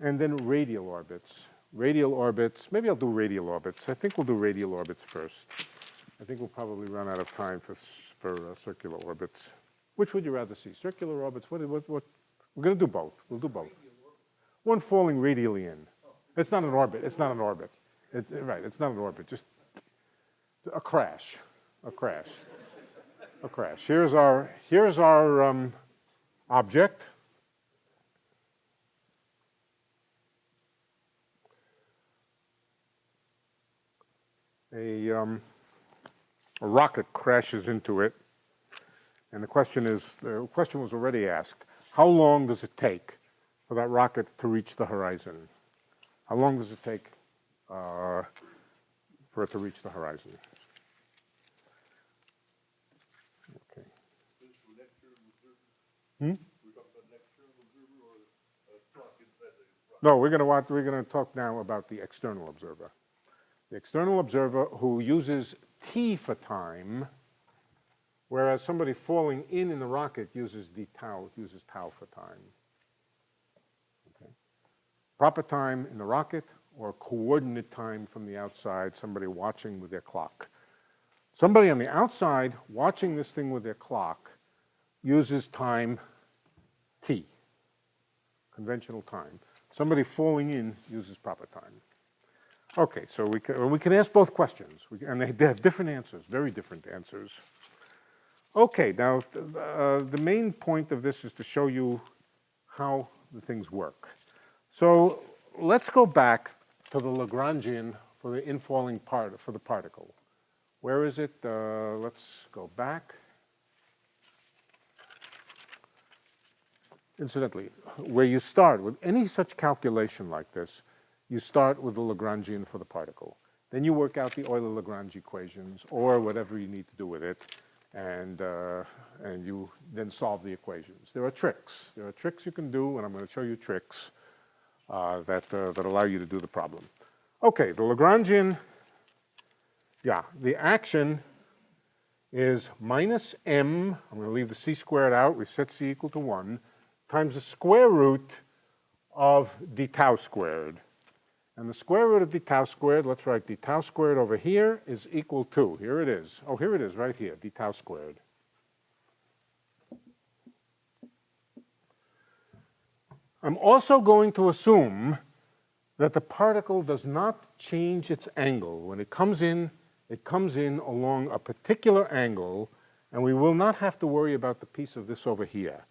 And then radial orbits. Radial orbits, maybe I'll do radial orbits. I think we'll do radial orbits first. I think we'll probably run out of time for circular orbits. Which would you rather see? Circular orbits, what? We're going to do both. We'll do both. One falling radially in. It's not an orbit. It's not an orbit. Right, it's not an orbit. Just a crash. A crash. A crash. Here's our object. A rocket crashes into it, and the question was already asked: how long does it take for that rocket to reach the horizon? How long does it take for it to reach the horizon? Okay. No, we're going to talk now about the external observer. The external observer who uses t for time, whereas somebody falling in the rocket uses tau for time. Okay. Proper time in the rocket, or coordinate time from the outside, somebody watching with their clock. Somebody on the outside watching this thing with their clock uses time t, conventional time. Somebody falling in uses proper time. Okay, so we can ask both questions, and they have different answers, very different answers. Okay, now the main point of this is to show you how the things work. So let's go back to the Lagrangian for the infalling part for the particle. Where is it? Let's go back. Incidentally, where you start with any such calculation like this, you start with the Lagrangian for the particle. Then you work out the Euler-Lagrange equations or whatever you need to do with it, and you then solve the equations. There are tricks. There are tricks you can do, and I'm going to show you tricks that allow you to do the problem. Okay, the Lagrangian, yeah, the action is minus m, I'm going to leave the c squared out, we set c equal to 1, times the square root of d tau squared. And the square root of d tau squared, let's write d tau squared over here is equal to, here it is. Oh, here it is right here, d tau squared. I'm also going to assume that the particle does not change its angle. When it comes in along a particular angle, and we will not have to worry about the piece of this over here.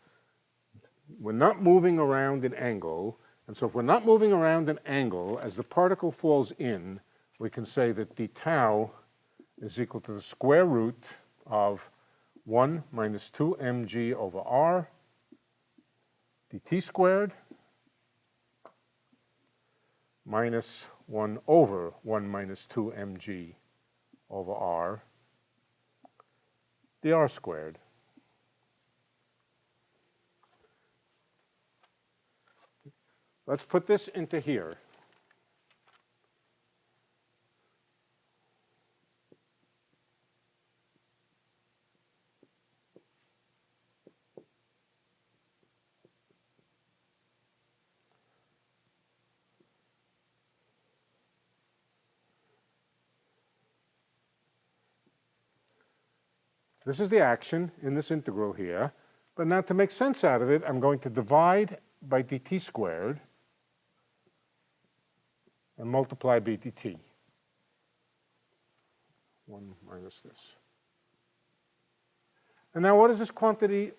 We're not moving around an angle, and so if we're not moving around an angle, as the particle falls in, we can say that d tau is equal to the square root of 1 minus 2 mg over r dt squared minus 1 over 1 minus 2 mg over r dr squared. Let's put this into here. This is the action in this integral here. But now to make sense out of it, I'm going to divide by dt squared and multiply by dt. 1 minus this. And now what is this quantity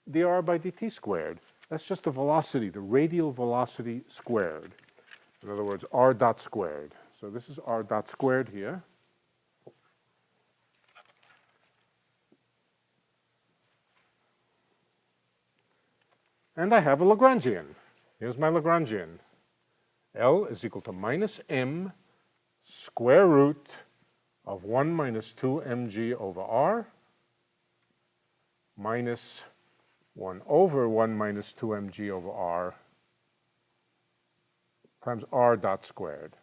dr by dt squared? That's just the velocity, the radial velocity squared. In other words, r dot squared. So this is r dot squared here. And I have a Lagrangian. Here's my Lagrangian. L is equal to minus m square root of 1 minus 2 mg over r minus 1 over 1 minus 2 mg over r times r dot squared.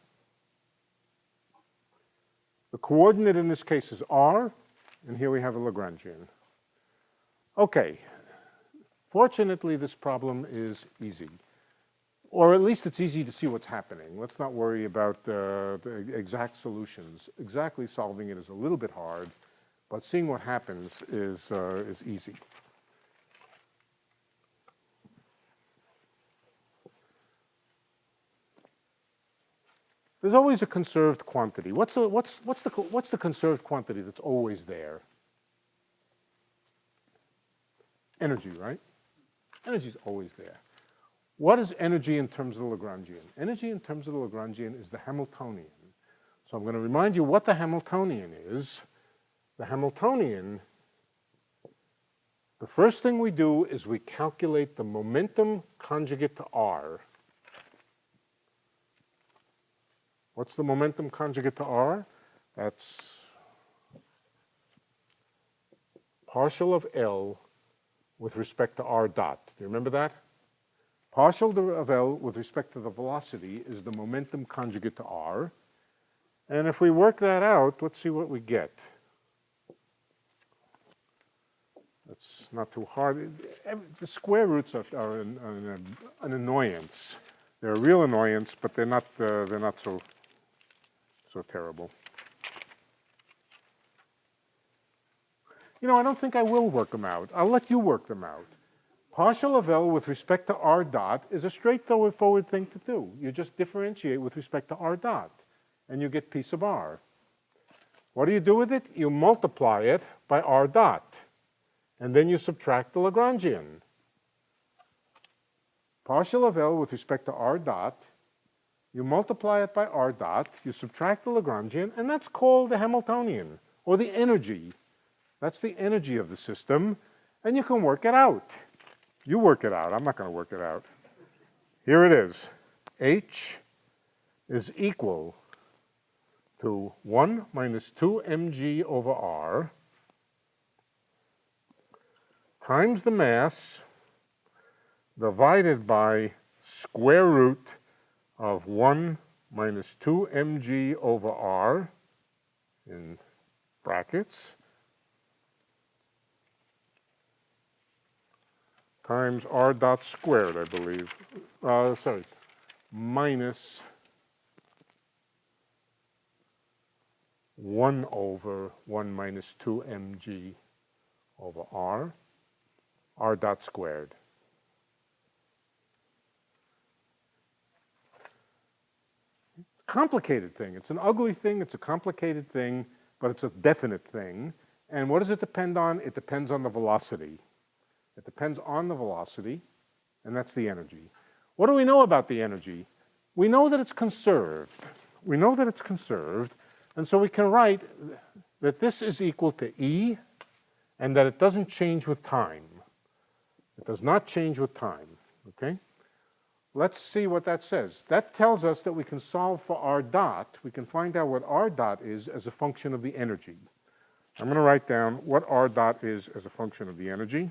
The coordinate in this case is r, and here we have a Lagrangian. Okay. Fortunately, this problem is easy. Or at least it's easy to see what's happening. Let's not worry about the exact solutions. Exactly solving it is a little bit hard, but seeing what happens is easy. There's always a conserved quantity. What's the conserved quantity that's always there? Energy, right? Energy is always there. What is energy in terms of the Lagrangian? Energy in terms of the Lagrangian is the Hamiltonian. So I'm going to remind you what the Hamiltonian is. The Hamiltonian, the first thing we do is we calculate the momentum conjugate to r. What's the momentum conjugate to r? That's partial of L with respect to r dot. Do you remember that? Partial of L with respect to the velocity is the momentum conjugate to r. And if we work that out, let's see what we get. That's not too hard. The square roots are an annoyance. They're a real annoyance, but they're not so terrible. You know, I don't think I will work them out. I'll let you work them out. Partial of L with respect to r dot is a straightforward thing to do. You just differentiate with respect to r dot, and you get p sub r. What do you do with it? You multiply it by r dot. and then you subtract the Lagrangian. Partial of L with respect to r dot, you multiply it by r dot, you subtract the Lagrangian, and that's called the Hamiltonian, or the energy. That's the energy of the system, and you can work it out. You work it out. I'm not going to work it out. Here it is. H is equal to 1 minus 2 mg over r times the mass divided by square root of 1 minus 2 mg over r in brackets times r dot squared, I believe. Sorry, minus 1 over 1 minus 2 mg over r dot squared. Complicated thing. It's an ugly thing, it's a complicated thing, but it's a definite thing. And what does it depend on? It depends on the velocity. It depends on the velocity, and that's the energy. What do we know about the energy? We know that it's conserved. We know that it's conserved, and so we can write that this is equal to E, and that it doesn't change with time. It does not change with time, okay? Let's see what that says. That tells us that we can solve for r dot. We can find out what r dot is as a function of the energy. I'm going to write down what r dot is as a function of the energy.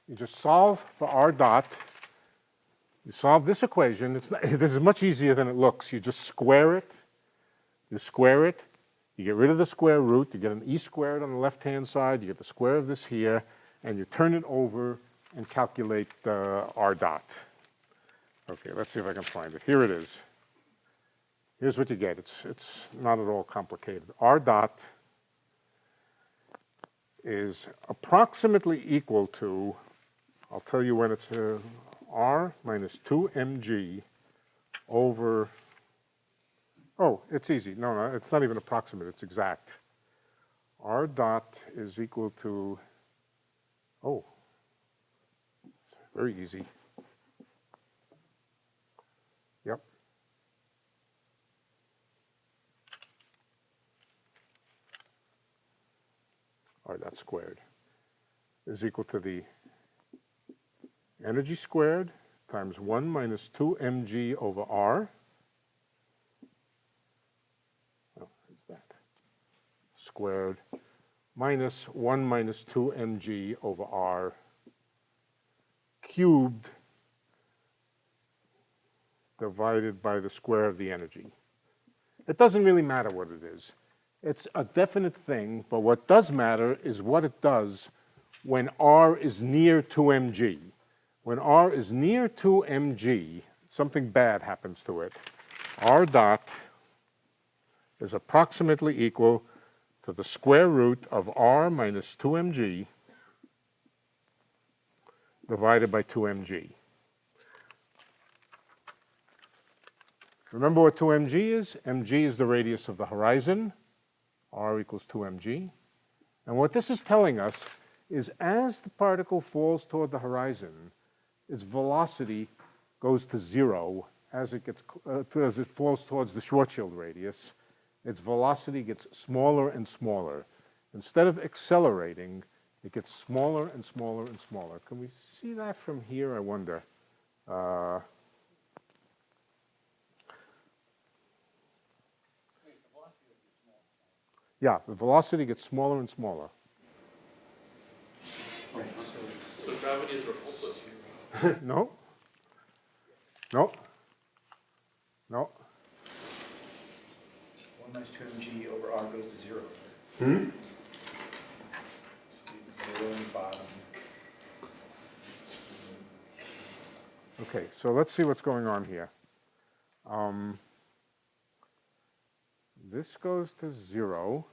You just solve for r dot. You solve this equation. This is much easier than it looks. You just square it. You square it. You get rid of the square root. You get an e squared on the left-hand side. You get the square of this here. And you turn it over and calculate r dot. Okay, let's see if I can find it. Here it is. Here's what you get. It's not at all complicated. R dot is approximately equal to, I'll tell you when it's r minus 2 mg over, oh, it's easy. No, it's not even approximate. It's exact. R dot is equal to, oh, very easy. Yep. R dot squared is equal to the energy squared times 1 minus 2 mg over r. Oh, what's that? Squared minus 1 minus 2 mg over r cubed divided by the square of the energy. It doesn't really matter what it is. It's a definite thing, but what does matter is what it does when r is near 2 mg. When r is near 2 mg, something bad happens to it. R dot is approximately equal to the square root of r minus 2 mg divided by 2 mg. Remember what 2 mg is? Mg is the radius of the horizon. R equals 2 mg. And what this is telling us is as the particle falls toward the horizon, its velocity goes to 0 as it falls towards the Schwarzschild radius. Its velocity gets smaller and smaller. Instead of accelerating, it gets smaller and smaller and smaller. Can we see that from here, I wonder? Yeah, the velocity gets smaller and smaller.
So gravity is repulsive.
No. No. No.
1 minus 2 mg over r goes to 0.
Hmm?
0 in the bottom.
Okay, so let's see what's going on here. This goes to 0.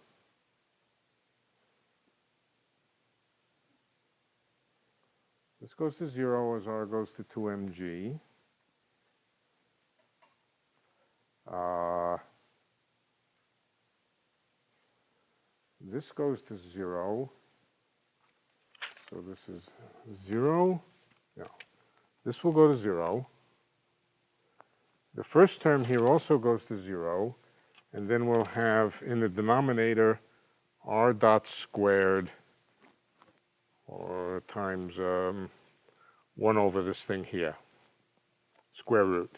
This goes to 0 as r goes to 2mg. This goes to 0. So this is 0. No. This will go to 0. The first term here also goes to 0. And then we'll have in the denominator r dot squared, or times 1 over this thing here, square root.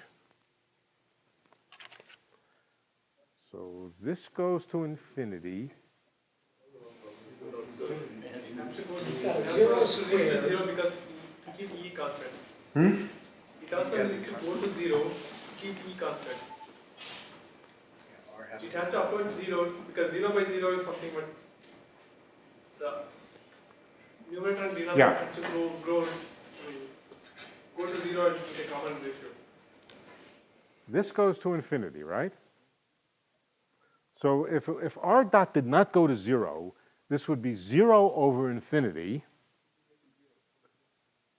So this goes to infinity.
Zero to reach to zero because to keep E constant. It also needs to go to zero to keep E constant.
R has
It
to,
has to approach zero because 0 by 0 is something, but the numerator and denominator
Yeah.
has to go to 0 and with a common ratio.
This goes to infinity, right? So if r dot did not go to 0, this would be 0 over infinity,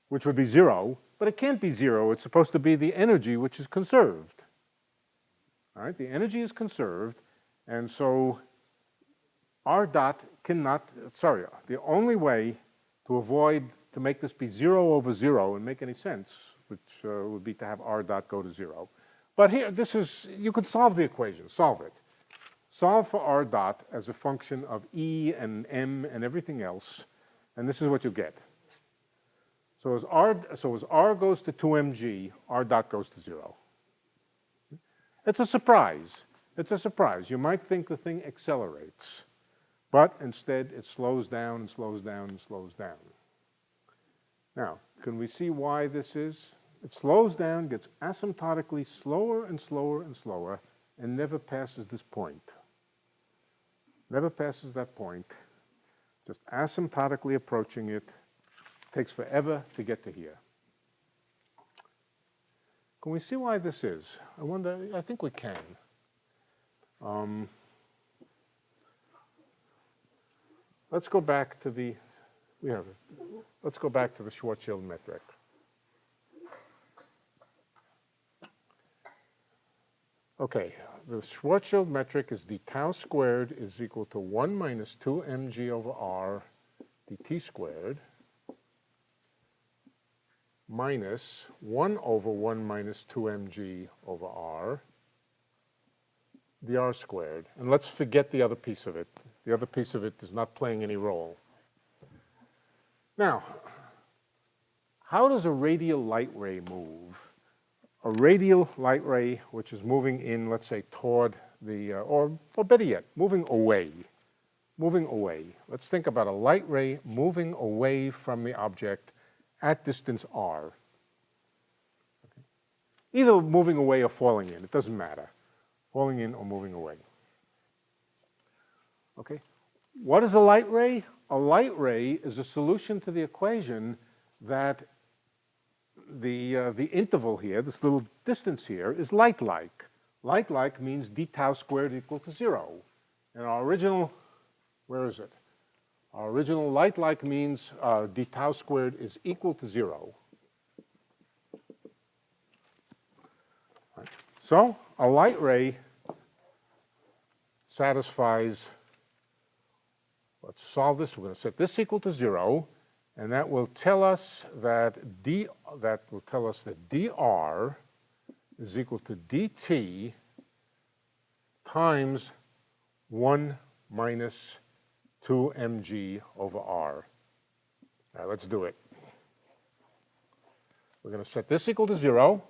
which would be 0, but it can't be 0. It's supposed to be the energy which is conserved. All right, the energy is conserved, and so r dot cannot, sorry, the only way to avoid, to make this be 0 over 0 and make any sense, which would be to have r dot go to 0. But here, this is, you could solve the equation, solve it. Solve for r dot as a function of E and M and everything else, and this is what you get. So as r goes to 2mg, r dot goes to 0. It's a surprise. It's a surprise. You might think the thing accelerates, but instead it slows down and slows down and slows down. Now, can we see why this is? It slows down, gets asymptotically slower and slower and slower, and never passes this point. Never passes that point, just asymptotically approaching it. Takes forever to get to here. Can we see why this is? I wonder, I think we can. Let's go back to the, let's go back to the Schwarzschild metric. Okay, the Schwarzschild metric is d tau squared is equal to 1 minus 2 mg over r dt squared minus 1 over 1 minus 2 mg over r dr squared. And let's forget the other piece of it. The other piece of it is not playing any role. Now, how does a radial light ray move? A radial light ray, which is moving in, let's say, toward the, or better yet, moving away. Moving away. Let's think about a light ray moving away from the object at distance r. Okay. Either moving away or falling in, it doesn't matter. Falling in or moving away. Okay. What is a light ray? A light ray is a solution to the equation that the interval here, this little distance here, is light-like. Light-like means d tau squared equal to 0. And our original, where is it? Our original light-like means d tau squared is equal to 0. Right. So a light ray satisfies, let's solve this. We're going to set this equal to 0. And that will tell us that dr is equal to dt times 1 minus 2 mg over r. All right, let's do it. We're going to set this equal to 0.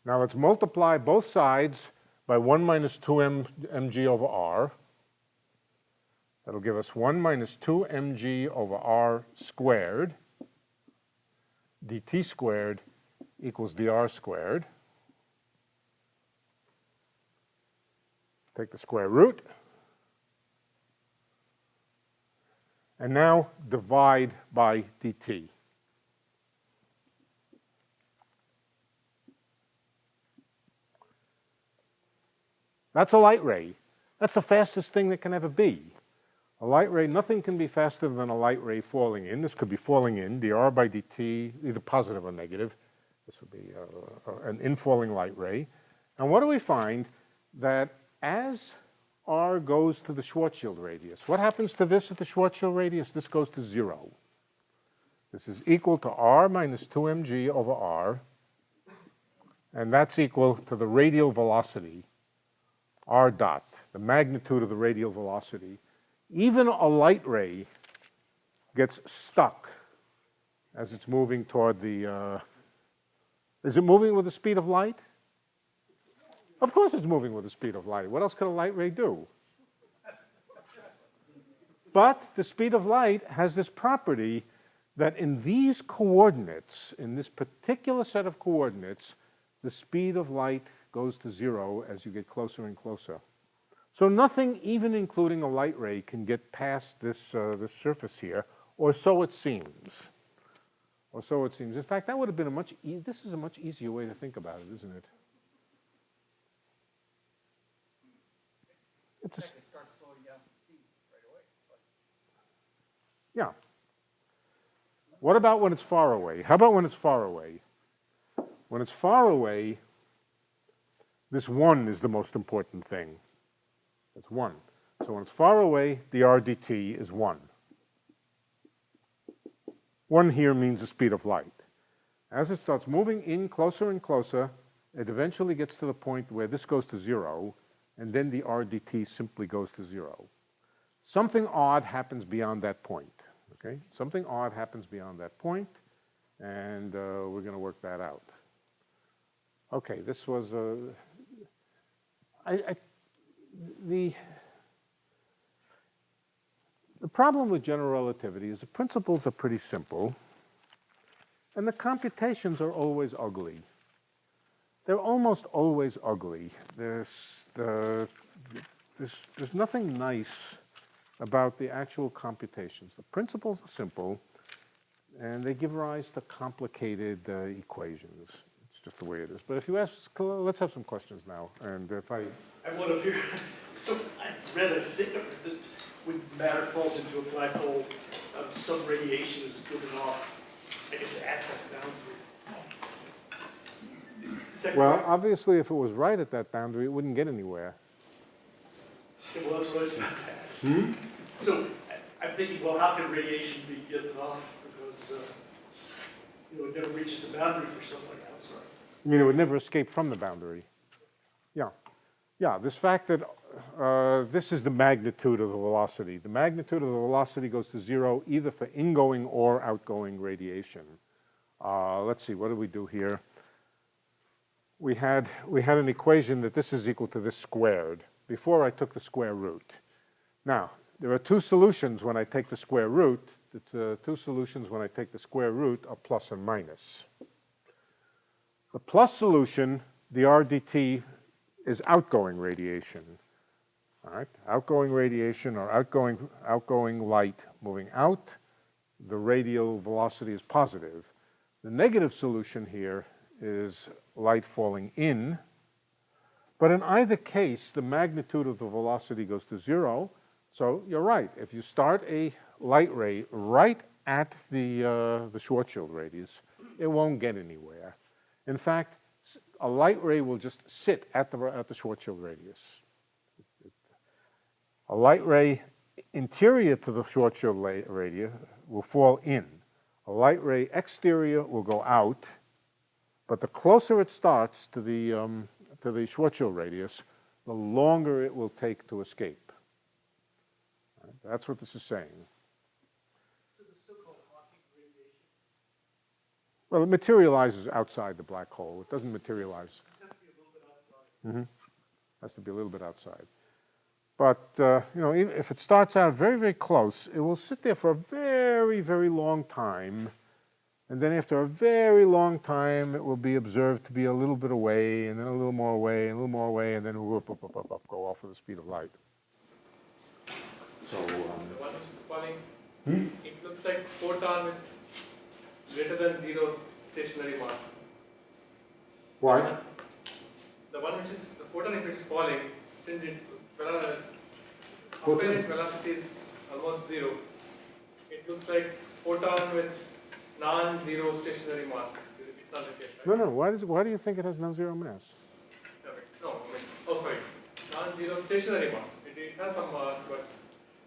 Now let's multiply both sides by 1 minus 2 mg over r. That'll give us 1 minus 2 mg over r squared. dt squared equals dr squared. Take the square root. And now divide by dt. That's a light ray. That's the fastest thing that can ever be. A light ray, nothing can be faster than a light ray falling in. This could be falling in, dr by dt, either positive or negative. This would be an infalling light ray. And what do we find? That as r goes to the Schwarzschild radius, what happens to this at the Schwarzschild radius? This goes to 0. This is equal to r minus 2mg over r, and that's equal to the radial velocity, r dot, the magnitude of the radial velocity. Even a light ray gets stuck as it's moving toward the, is it moving with the speed of light? Of course it's moving with the speed of light. What else could a light ray do? But the speed of light has this property that in these coordinates, in this particular set of coordinates, the speed of light goes to 0 as you get closer and closer. So nothing, even including a light ray, can get past this, this surface here, or so it seems. Or so it seems. In fact, that would have been this is a much easier way to think about it, isn't it? It's a, yeah. What about when it's far away? How about when it's far away? When it's far away, this 1 is the most important thing. It's 1. So when it's far away, the r dt is 1. 1 here means the speed of light. As it starts moving in closer and closer, it eventually gets to the point where this goes to 0, and then the r dt simply goes to 0. Something odd happens beyond that point. Okay? Something odd happens beyond that point, and we're going to work that out. Okay, this was the problem with general relativity is the principles are pretty simple, and the computations are always ugly. They're almost always ugly. There's nothing nice about the actual computations. The principles are simple, and they give rise to complicated equations. It's just the way it is. But if you ask, let's have some questions now. And if I
have one up here. So I've read a thing that when matter falls into a black hole, some radiation is given off, I guess, at that boundary. Is that
well,
correct?
obviously, if it was right at that boundary, it wouldn't get anywhere.
Yeah, well, that's what I was about to ask. So I'm thinking, well, how can radiation be given off? Because it never reaches the boundary for something outside.
You mean it would never escape from the boundary? Yeah. Yeah, this fact that this is the magnitude of the velocity. The magnitude of the velocity goes to 0 either for ingoing or outgoing radiation. Let's see, what did we do here? We had an equation that this is equal to this squared. Before I took the square root. Now, there are two solutions when I take the square root. The two solutions when I take the square root are plus and minus. The plus solution, the r dt, is outgoing radiation. All right, outgoing radiation or outgoing light moving out, the radial velocity is positive. The negative solution here is light falling in. But in either case, the magnitude of the velocity goes to 0. So you're right. If you start a light ray right at the Schwarzschild radius, it won't get anywhere. In fact, a light ray will just sit at the Schwarzschild radius. A light ray interior to the Schwarzschild radius will fall in. A light ray exterior will go out. But the closer it starts to the Schwarzschild radius, the longer it will take to escape. Right? That's what this is saying.
So the so-called Hawking radiation?
Well, it materializes outside the black hole. It doesn't materialize.
It has to be a little bit outside.
Has to be a little bit outside. But, if it starts out very, very close, it will sit there for a very, very long time. And then after a very long time, it will be observed to be a little bit away, and then a little more away, and a little more away, and then it will go off with the speed of light. So,
The one which is falling, it looks like photon with greater than 0 stationary mass.
why?
The one which is, the photon if it is falling, since its
Photon-
apparent velocity is almost zero. It looks like photon with non-zero stationary mass. It's not the case, right?
No. Why do you think it has non-zero mass?
Okay. No, I mean, oh sorry, non-zero stationary mass. It has some mass, but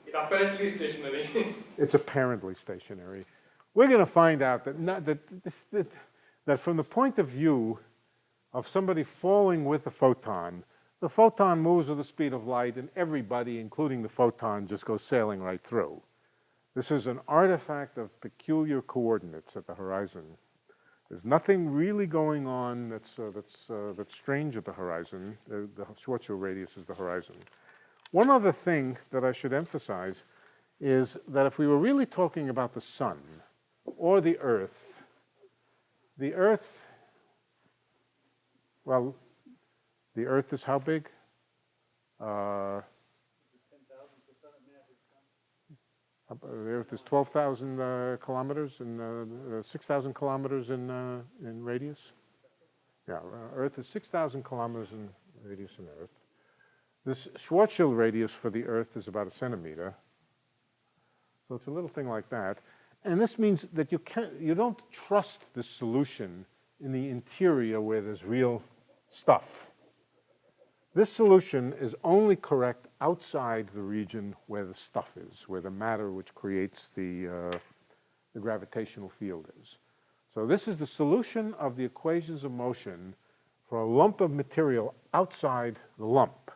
it apparently is stationary.
It's apparently stationary. We're going to find out that from the point of view of somebody falling with a photon, the photon moves with the speed of light, and everybody, including the photon, just goes sailing right through. This is an artifact of peculiar coordinates at the horizon. There's nothing really going on that's strange at the horizon. The Schwarzschild radius is the horizon. One other thing that I should emphasize is that if we were really talking about the sun or the Earth, well, the Earth is how big? The Earth is 12,000 kilometers and 6,000 kilometers in radius. Yeah, Earth is 6,000 kilometers in radius in Earth. This Schwarzschild radius for the Earth is about 1 centimeter. So it's a little thing like that. And this means that you don't trust the solution in the interior where there's real stuff. This solution is only correct outside the region where the stuff is, where the matter which creates the gravitational field is. So this is the solution of the equations of motion for a lump of material outside the lump.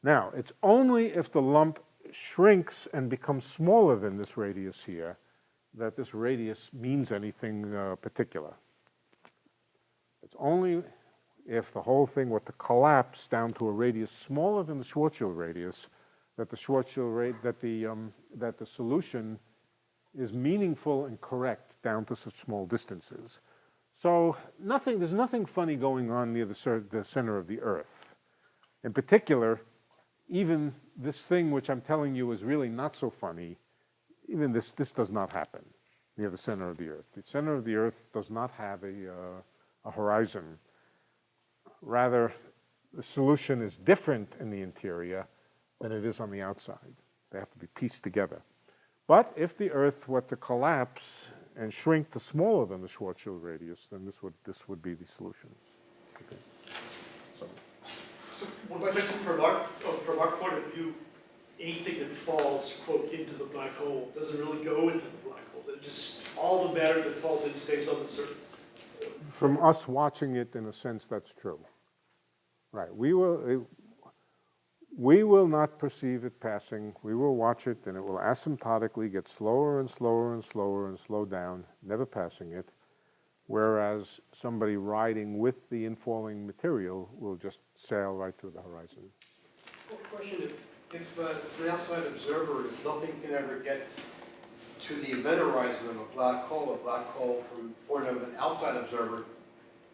Now, it's only if the lump shrinks and becomes smaller than this radius here that this radius means anything particular. It's only if the whole thing were to collapse down to a radius smaller than the Schwarzschild radius that the solution is meaningful and correct down to such small distances. So there's nothing funny going on near the center of the Earth. In particular, even this thing which I'm telling you is really not so funny, even this does not happen near the center of the Earth. The center of the Earth does not have a horizon. Rather, the solution is different in the interior than it is on the outside. They have to be pieced together. But if the Earth were to collapse and shrink to smaller than the Schwarzschild radius, then this would be the solution. Okay.
So one question from our point of view, anything that falls, quote, into the black hole doesn't really go into the black hole. It just, all the matter that falls in stays on the surface. So,
From us watching it, in a sense, that's true. Right. We will not perceive it passing. We will watch it, and it will asymptotically get slower and slower and slower and slow down, never passing it, whereas somebody riding with the infalling material will just sail right through the horizon.
Well, question, if for an outside observer, if nothing can ever get to the event horizon of a black hole from the point of an outside observer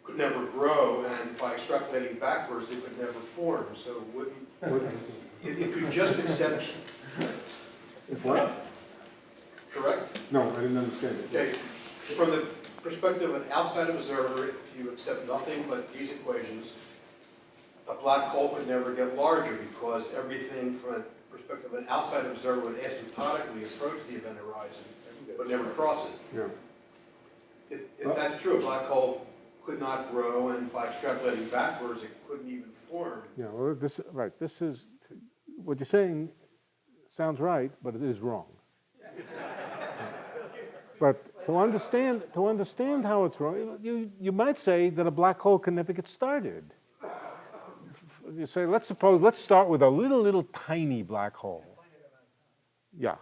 could never grow, and by extrapolating backwards, it could never form. So if you just accept...
If what?
Correct?
No, I didn't understand it.
Okay. From the perspective of an outside observer, if you accept nothing but these equations, a black hole could never get larger because everything from the perspective of an outside observer would asymptotically approach the event horizon, but never cross it.
Yeah.
If that's true, a black hole could not grow, and by extrapolating backwards, it couldn't even form.
Yeah, well, this is, what you're saying sounds right, but it is wrong. But to understand how it's wrong, you might say that a black hole can never get started. You say, let's start with a little tiny black hole. Yeah.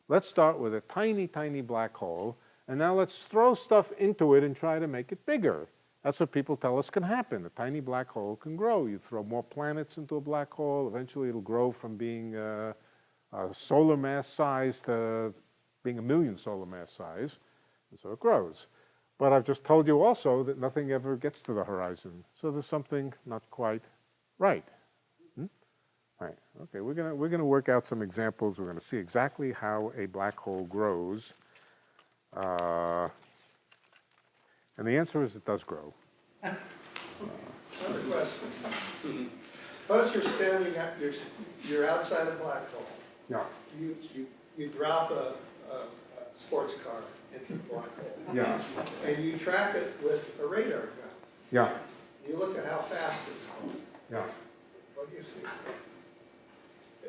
Let's start with a tiny black hole, and now let's throw stuff into it and try to make it bigger. That's what people tell us can happen. A tiny black hole can grow. You throw more planets into a black hole, eventually it'll grow from being a solar mass size to being 1 million solar mass size, and so it grows. But I've just told you also that nothing ever gets to the horizon. So there's something not quite right. Right. Okay, we're gonna work out some examples. We're gonna see exactly how a black hole grows. And the answer is it does grow.
Another question. Suppose you're standing at, you're outside a black hole,
Yeah,
you drop a sports car into the black hole,
yeah,
and you track it with a radar gun.
yeah,
You look at how fast it's going.
yeah.
What do you see?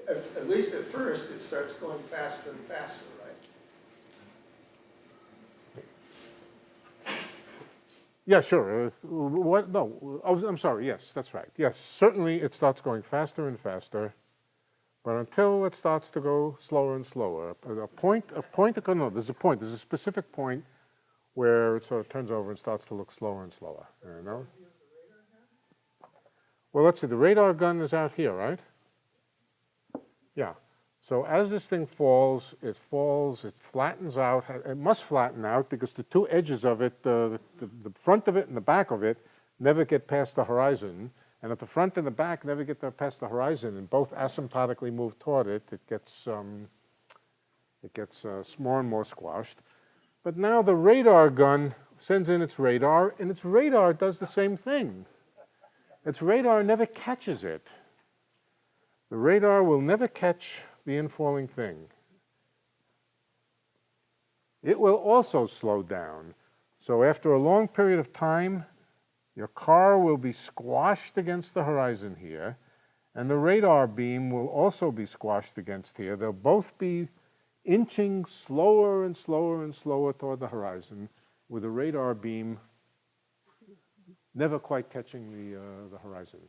At least at first, it starts going faster and faster, right?
Yeah, sure. What, no, I'm sorry, yes, that's right. Yes, certainly it starts going faster and faster, but until it starts to go slower and slower. No, there's a specific point where it sort of turns over and starts to look slower and slower, you know? Well, let's see, the radar gun is out here, right? Yeah. So as this thing falls, it flattens out. It must flatten out because the two edges of it, the front of it and the back of it, never get past the horizon. And if the front and the back never get past the horizon and both asymptotically move toward it, it gets more and more squashed. But now the radar gun sends in its radar, and its radar does the same thing. Its radar never catches it. The radar will never catch the infalling thing. It will also slow down. So after a long period of time, your car will be squashed against the horizon here, and the radar beam will also be squashed against here. They'll both be inching slower and slower and slower toward the horizon, with the radar beam never quite catching the horizon.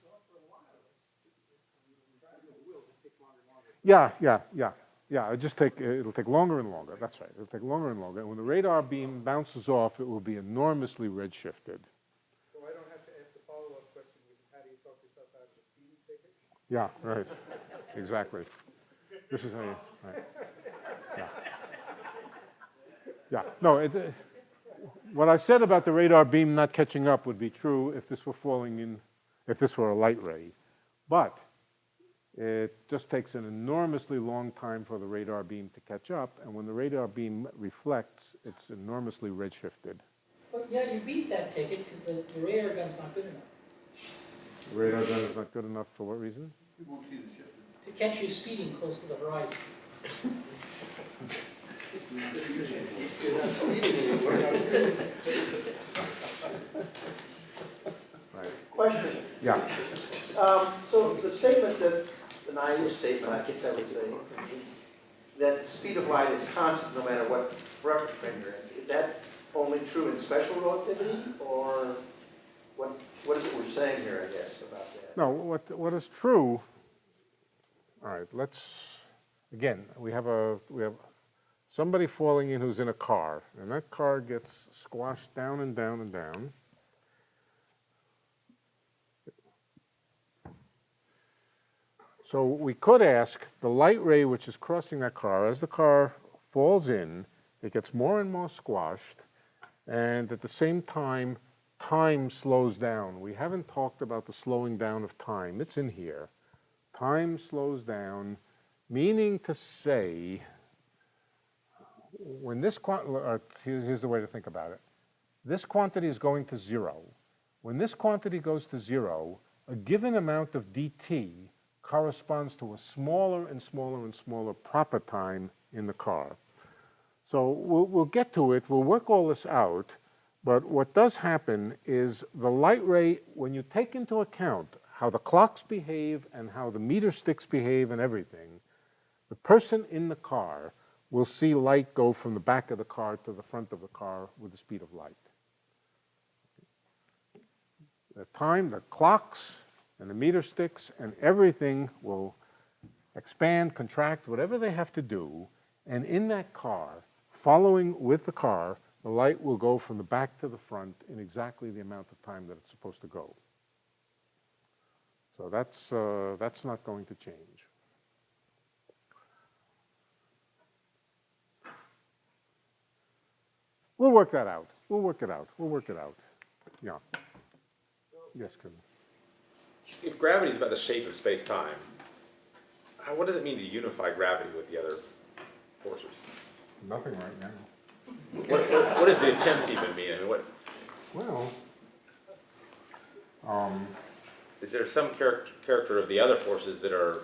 Yeah. It'll take longer and longer. That's right. It'll take longer and longer. And when the radar beam bounces off, it will be enormously redshifted.
So I don't have to ask the follow-up question, which is how do you talk yourself out of a speeding ticket?
Yeah, right. Exactly. This is how you, right. Yeah. Yeah. No, what I said about the radar beam not catching up would be true if this were if this were a light ray. But it just takes an enormously long time for the radar beam to catch up, and when the radar beam reflects, it's enormously redshifted.
But yeah, you beat that ticket because the radar gun's not good enough.
The radar gun is not good enough for what reason?
To catch you speeding close to the horizon.
You're not speeding anymore.
Right.
Question.
Yeah.
So the statement that, the naive statement, I guess I would say, that speed of light is constant no matter what reference frame you're in, is that only true in special relativity, or what is it we're saying here, I guess, about that?
No, what is true, all right, again, we have somebody falling in who's in a car, and that car gets squashed down and down and down. So we could ask the light ray which is crossing that car, as the car falls in, it gets more and more squashed, and at the same time, time slows down. We haven't talked about the slowing down of time. It's in here. Time slows down, meaning to say, when this here's the way to think about it. This quantity is going to zero. When this quantity goes to zero, a given amount of dt corresponds to a smaller and smaller and smaller proper time in the car. So we'll get to it, we'll work all this out, but what does happen is the light ray, when you take into account how the clocks behave and how the meter sticks behave and everything, the person in the car will see light go from the back of the car to the front of the car with the speed of light. The time, the clocks, and the meter sticks and everything will expand, contract, whatever they have to do, and in that car, following with the car, the light will go from the back to the front in exactly the amount of time that it's supposed to go. So that's not going to change. We'll work that out. We'll work it out. We'll work it out. Yeah. Yes, Kevin.
If gravity is about the shape of space-time, what does it mean to unify gravity with the other forces?
Nothing right now.
What does the attempt even mean? I mean,
Well,
is there some character of the other forces that are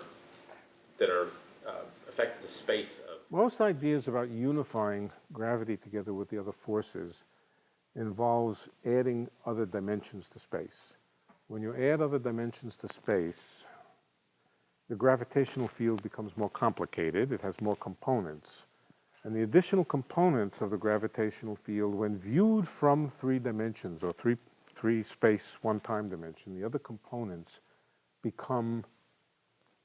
affect the space of.
Most ideas about unifying gravity together with the other forces involves adding other dimensions to space. When you add other dimensions to space, the gravitational field becomes more complicated. It has more components. And the additional components of the gravitational field, when viewed from 3 dimensions, or three space, 1 time dimension, the other components become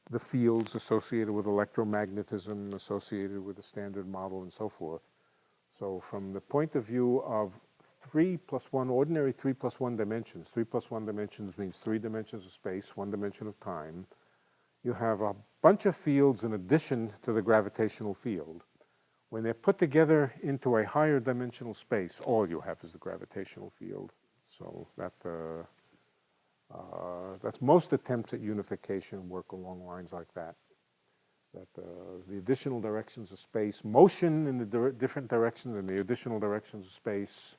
the fields associated with electromagnetism, associated with the standard model, and so forth. So from the point of view of 3 plus 1, ordinary 3 plus 1 dimensions, 3 plus 1 dimensions means 3 dimensions of space, 1 dimension of time. You have a bunch of fields in addition to the gravitational field. When they're put together into a higher dimensional space, all you have is the gravitational field. So that's most attempts at unification work along lines like that. That the additional directions of space, motion in the different directions and the additional directions of space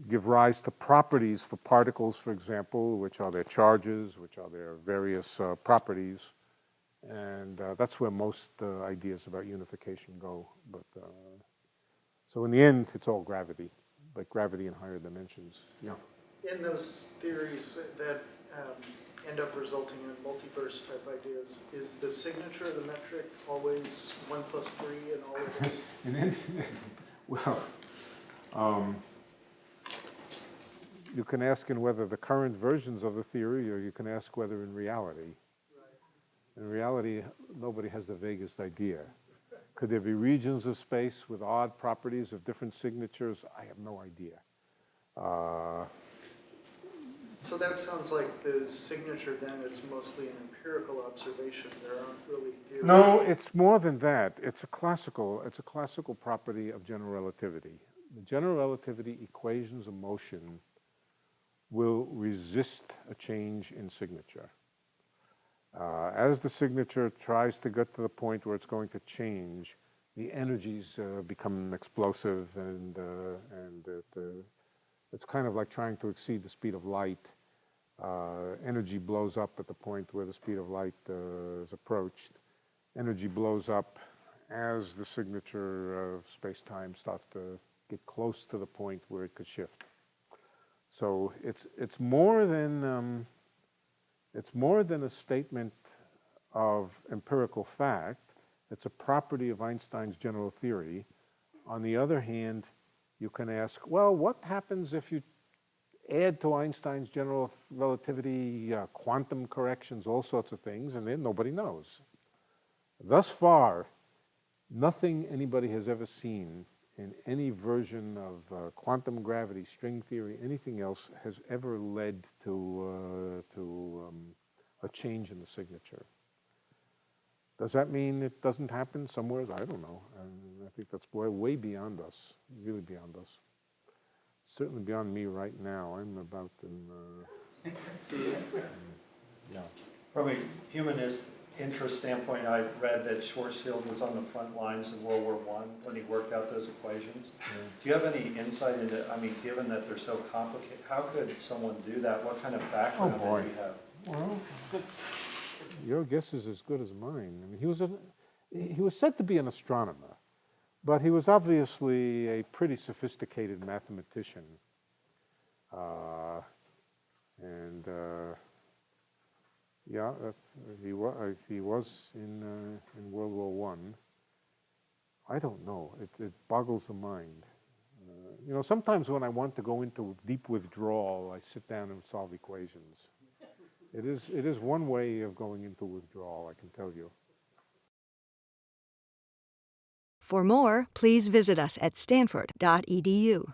give rise to properties for particles, for example, which are their charges, which are their various properties. And that's where most ideas about unification go. But so in the end, it's all gravity, like gravity in higher dimensions. Yeah.
In those theories that end up resulting in multiverse type ideas, is the signature of the metric always 1 plus 3 in all of those?
Well, you can ask in whether the current versions of the theory, or you can ask whether in reality. In reality, nobody has the vaguest idea. Could there be regions of space with odd properties of different signatures? I have no idea.
So that sounds like the signature then is mostly an empirical observation. There aren't really theories.
No, it's more than that. It's a classical property of general relativity. The general relativity equations of motion will resist a change in signature. As the signature tries to get to the point where it's going to change, the energies become explosive, and it's kind of like trying to exceed the speed of light. Energy blows up at the point where the speed of light is approached. Energy blows up as the signature of space-time starts to get close to the point where it could shift. So it's more than a statement of empirical fact. It's a property of Einstein's general theory. On the other hand, you can ask, well, what happens if you add to Einstein's general relativity quantum corrections, all sorts of things, and then nobody knows. Thus far, nothing anybody has ever seen in any version of quantum gravity, string theory, anything else has ever led to a change in the signature. Does that mean it doesn't happen somewhere? I don't know. I think that's way beyond us, really beyond us. Certainly beyond me right now. I'm about in, yeah.
From a humanist interest standpoint, I read that Schwarzschild was on the front lines of World War I when he worked out those equations. Do you have any insight into, I mean, given that they're so complicated, how could someone do that? What kind of background do you have?
Well, your guess is as good as mine. I mean, he was said to be an astronomer, but he was obviously a pretty sophisticated mathematician. Yeah, he was in World War I. I don't know. It boggles the mind. You know, sometimes when I want to go into deep withdrawal, I sit down and solve equations. It is one way of going into withdrawal, I can tell you.
For more, please visit us at stanford.edu.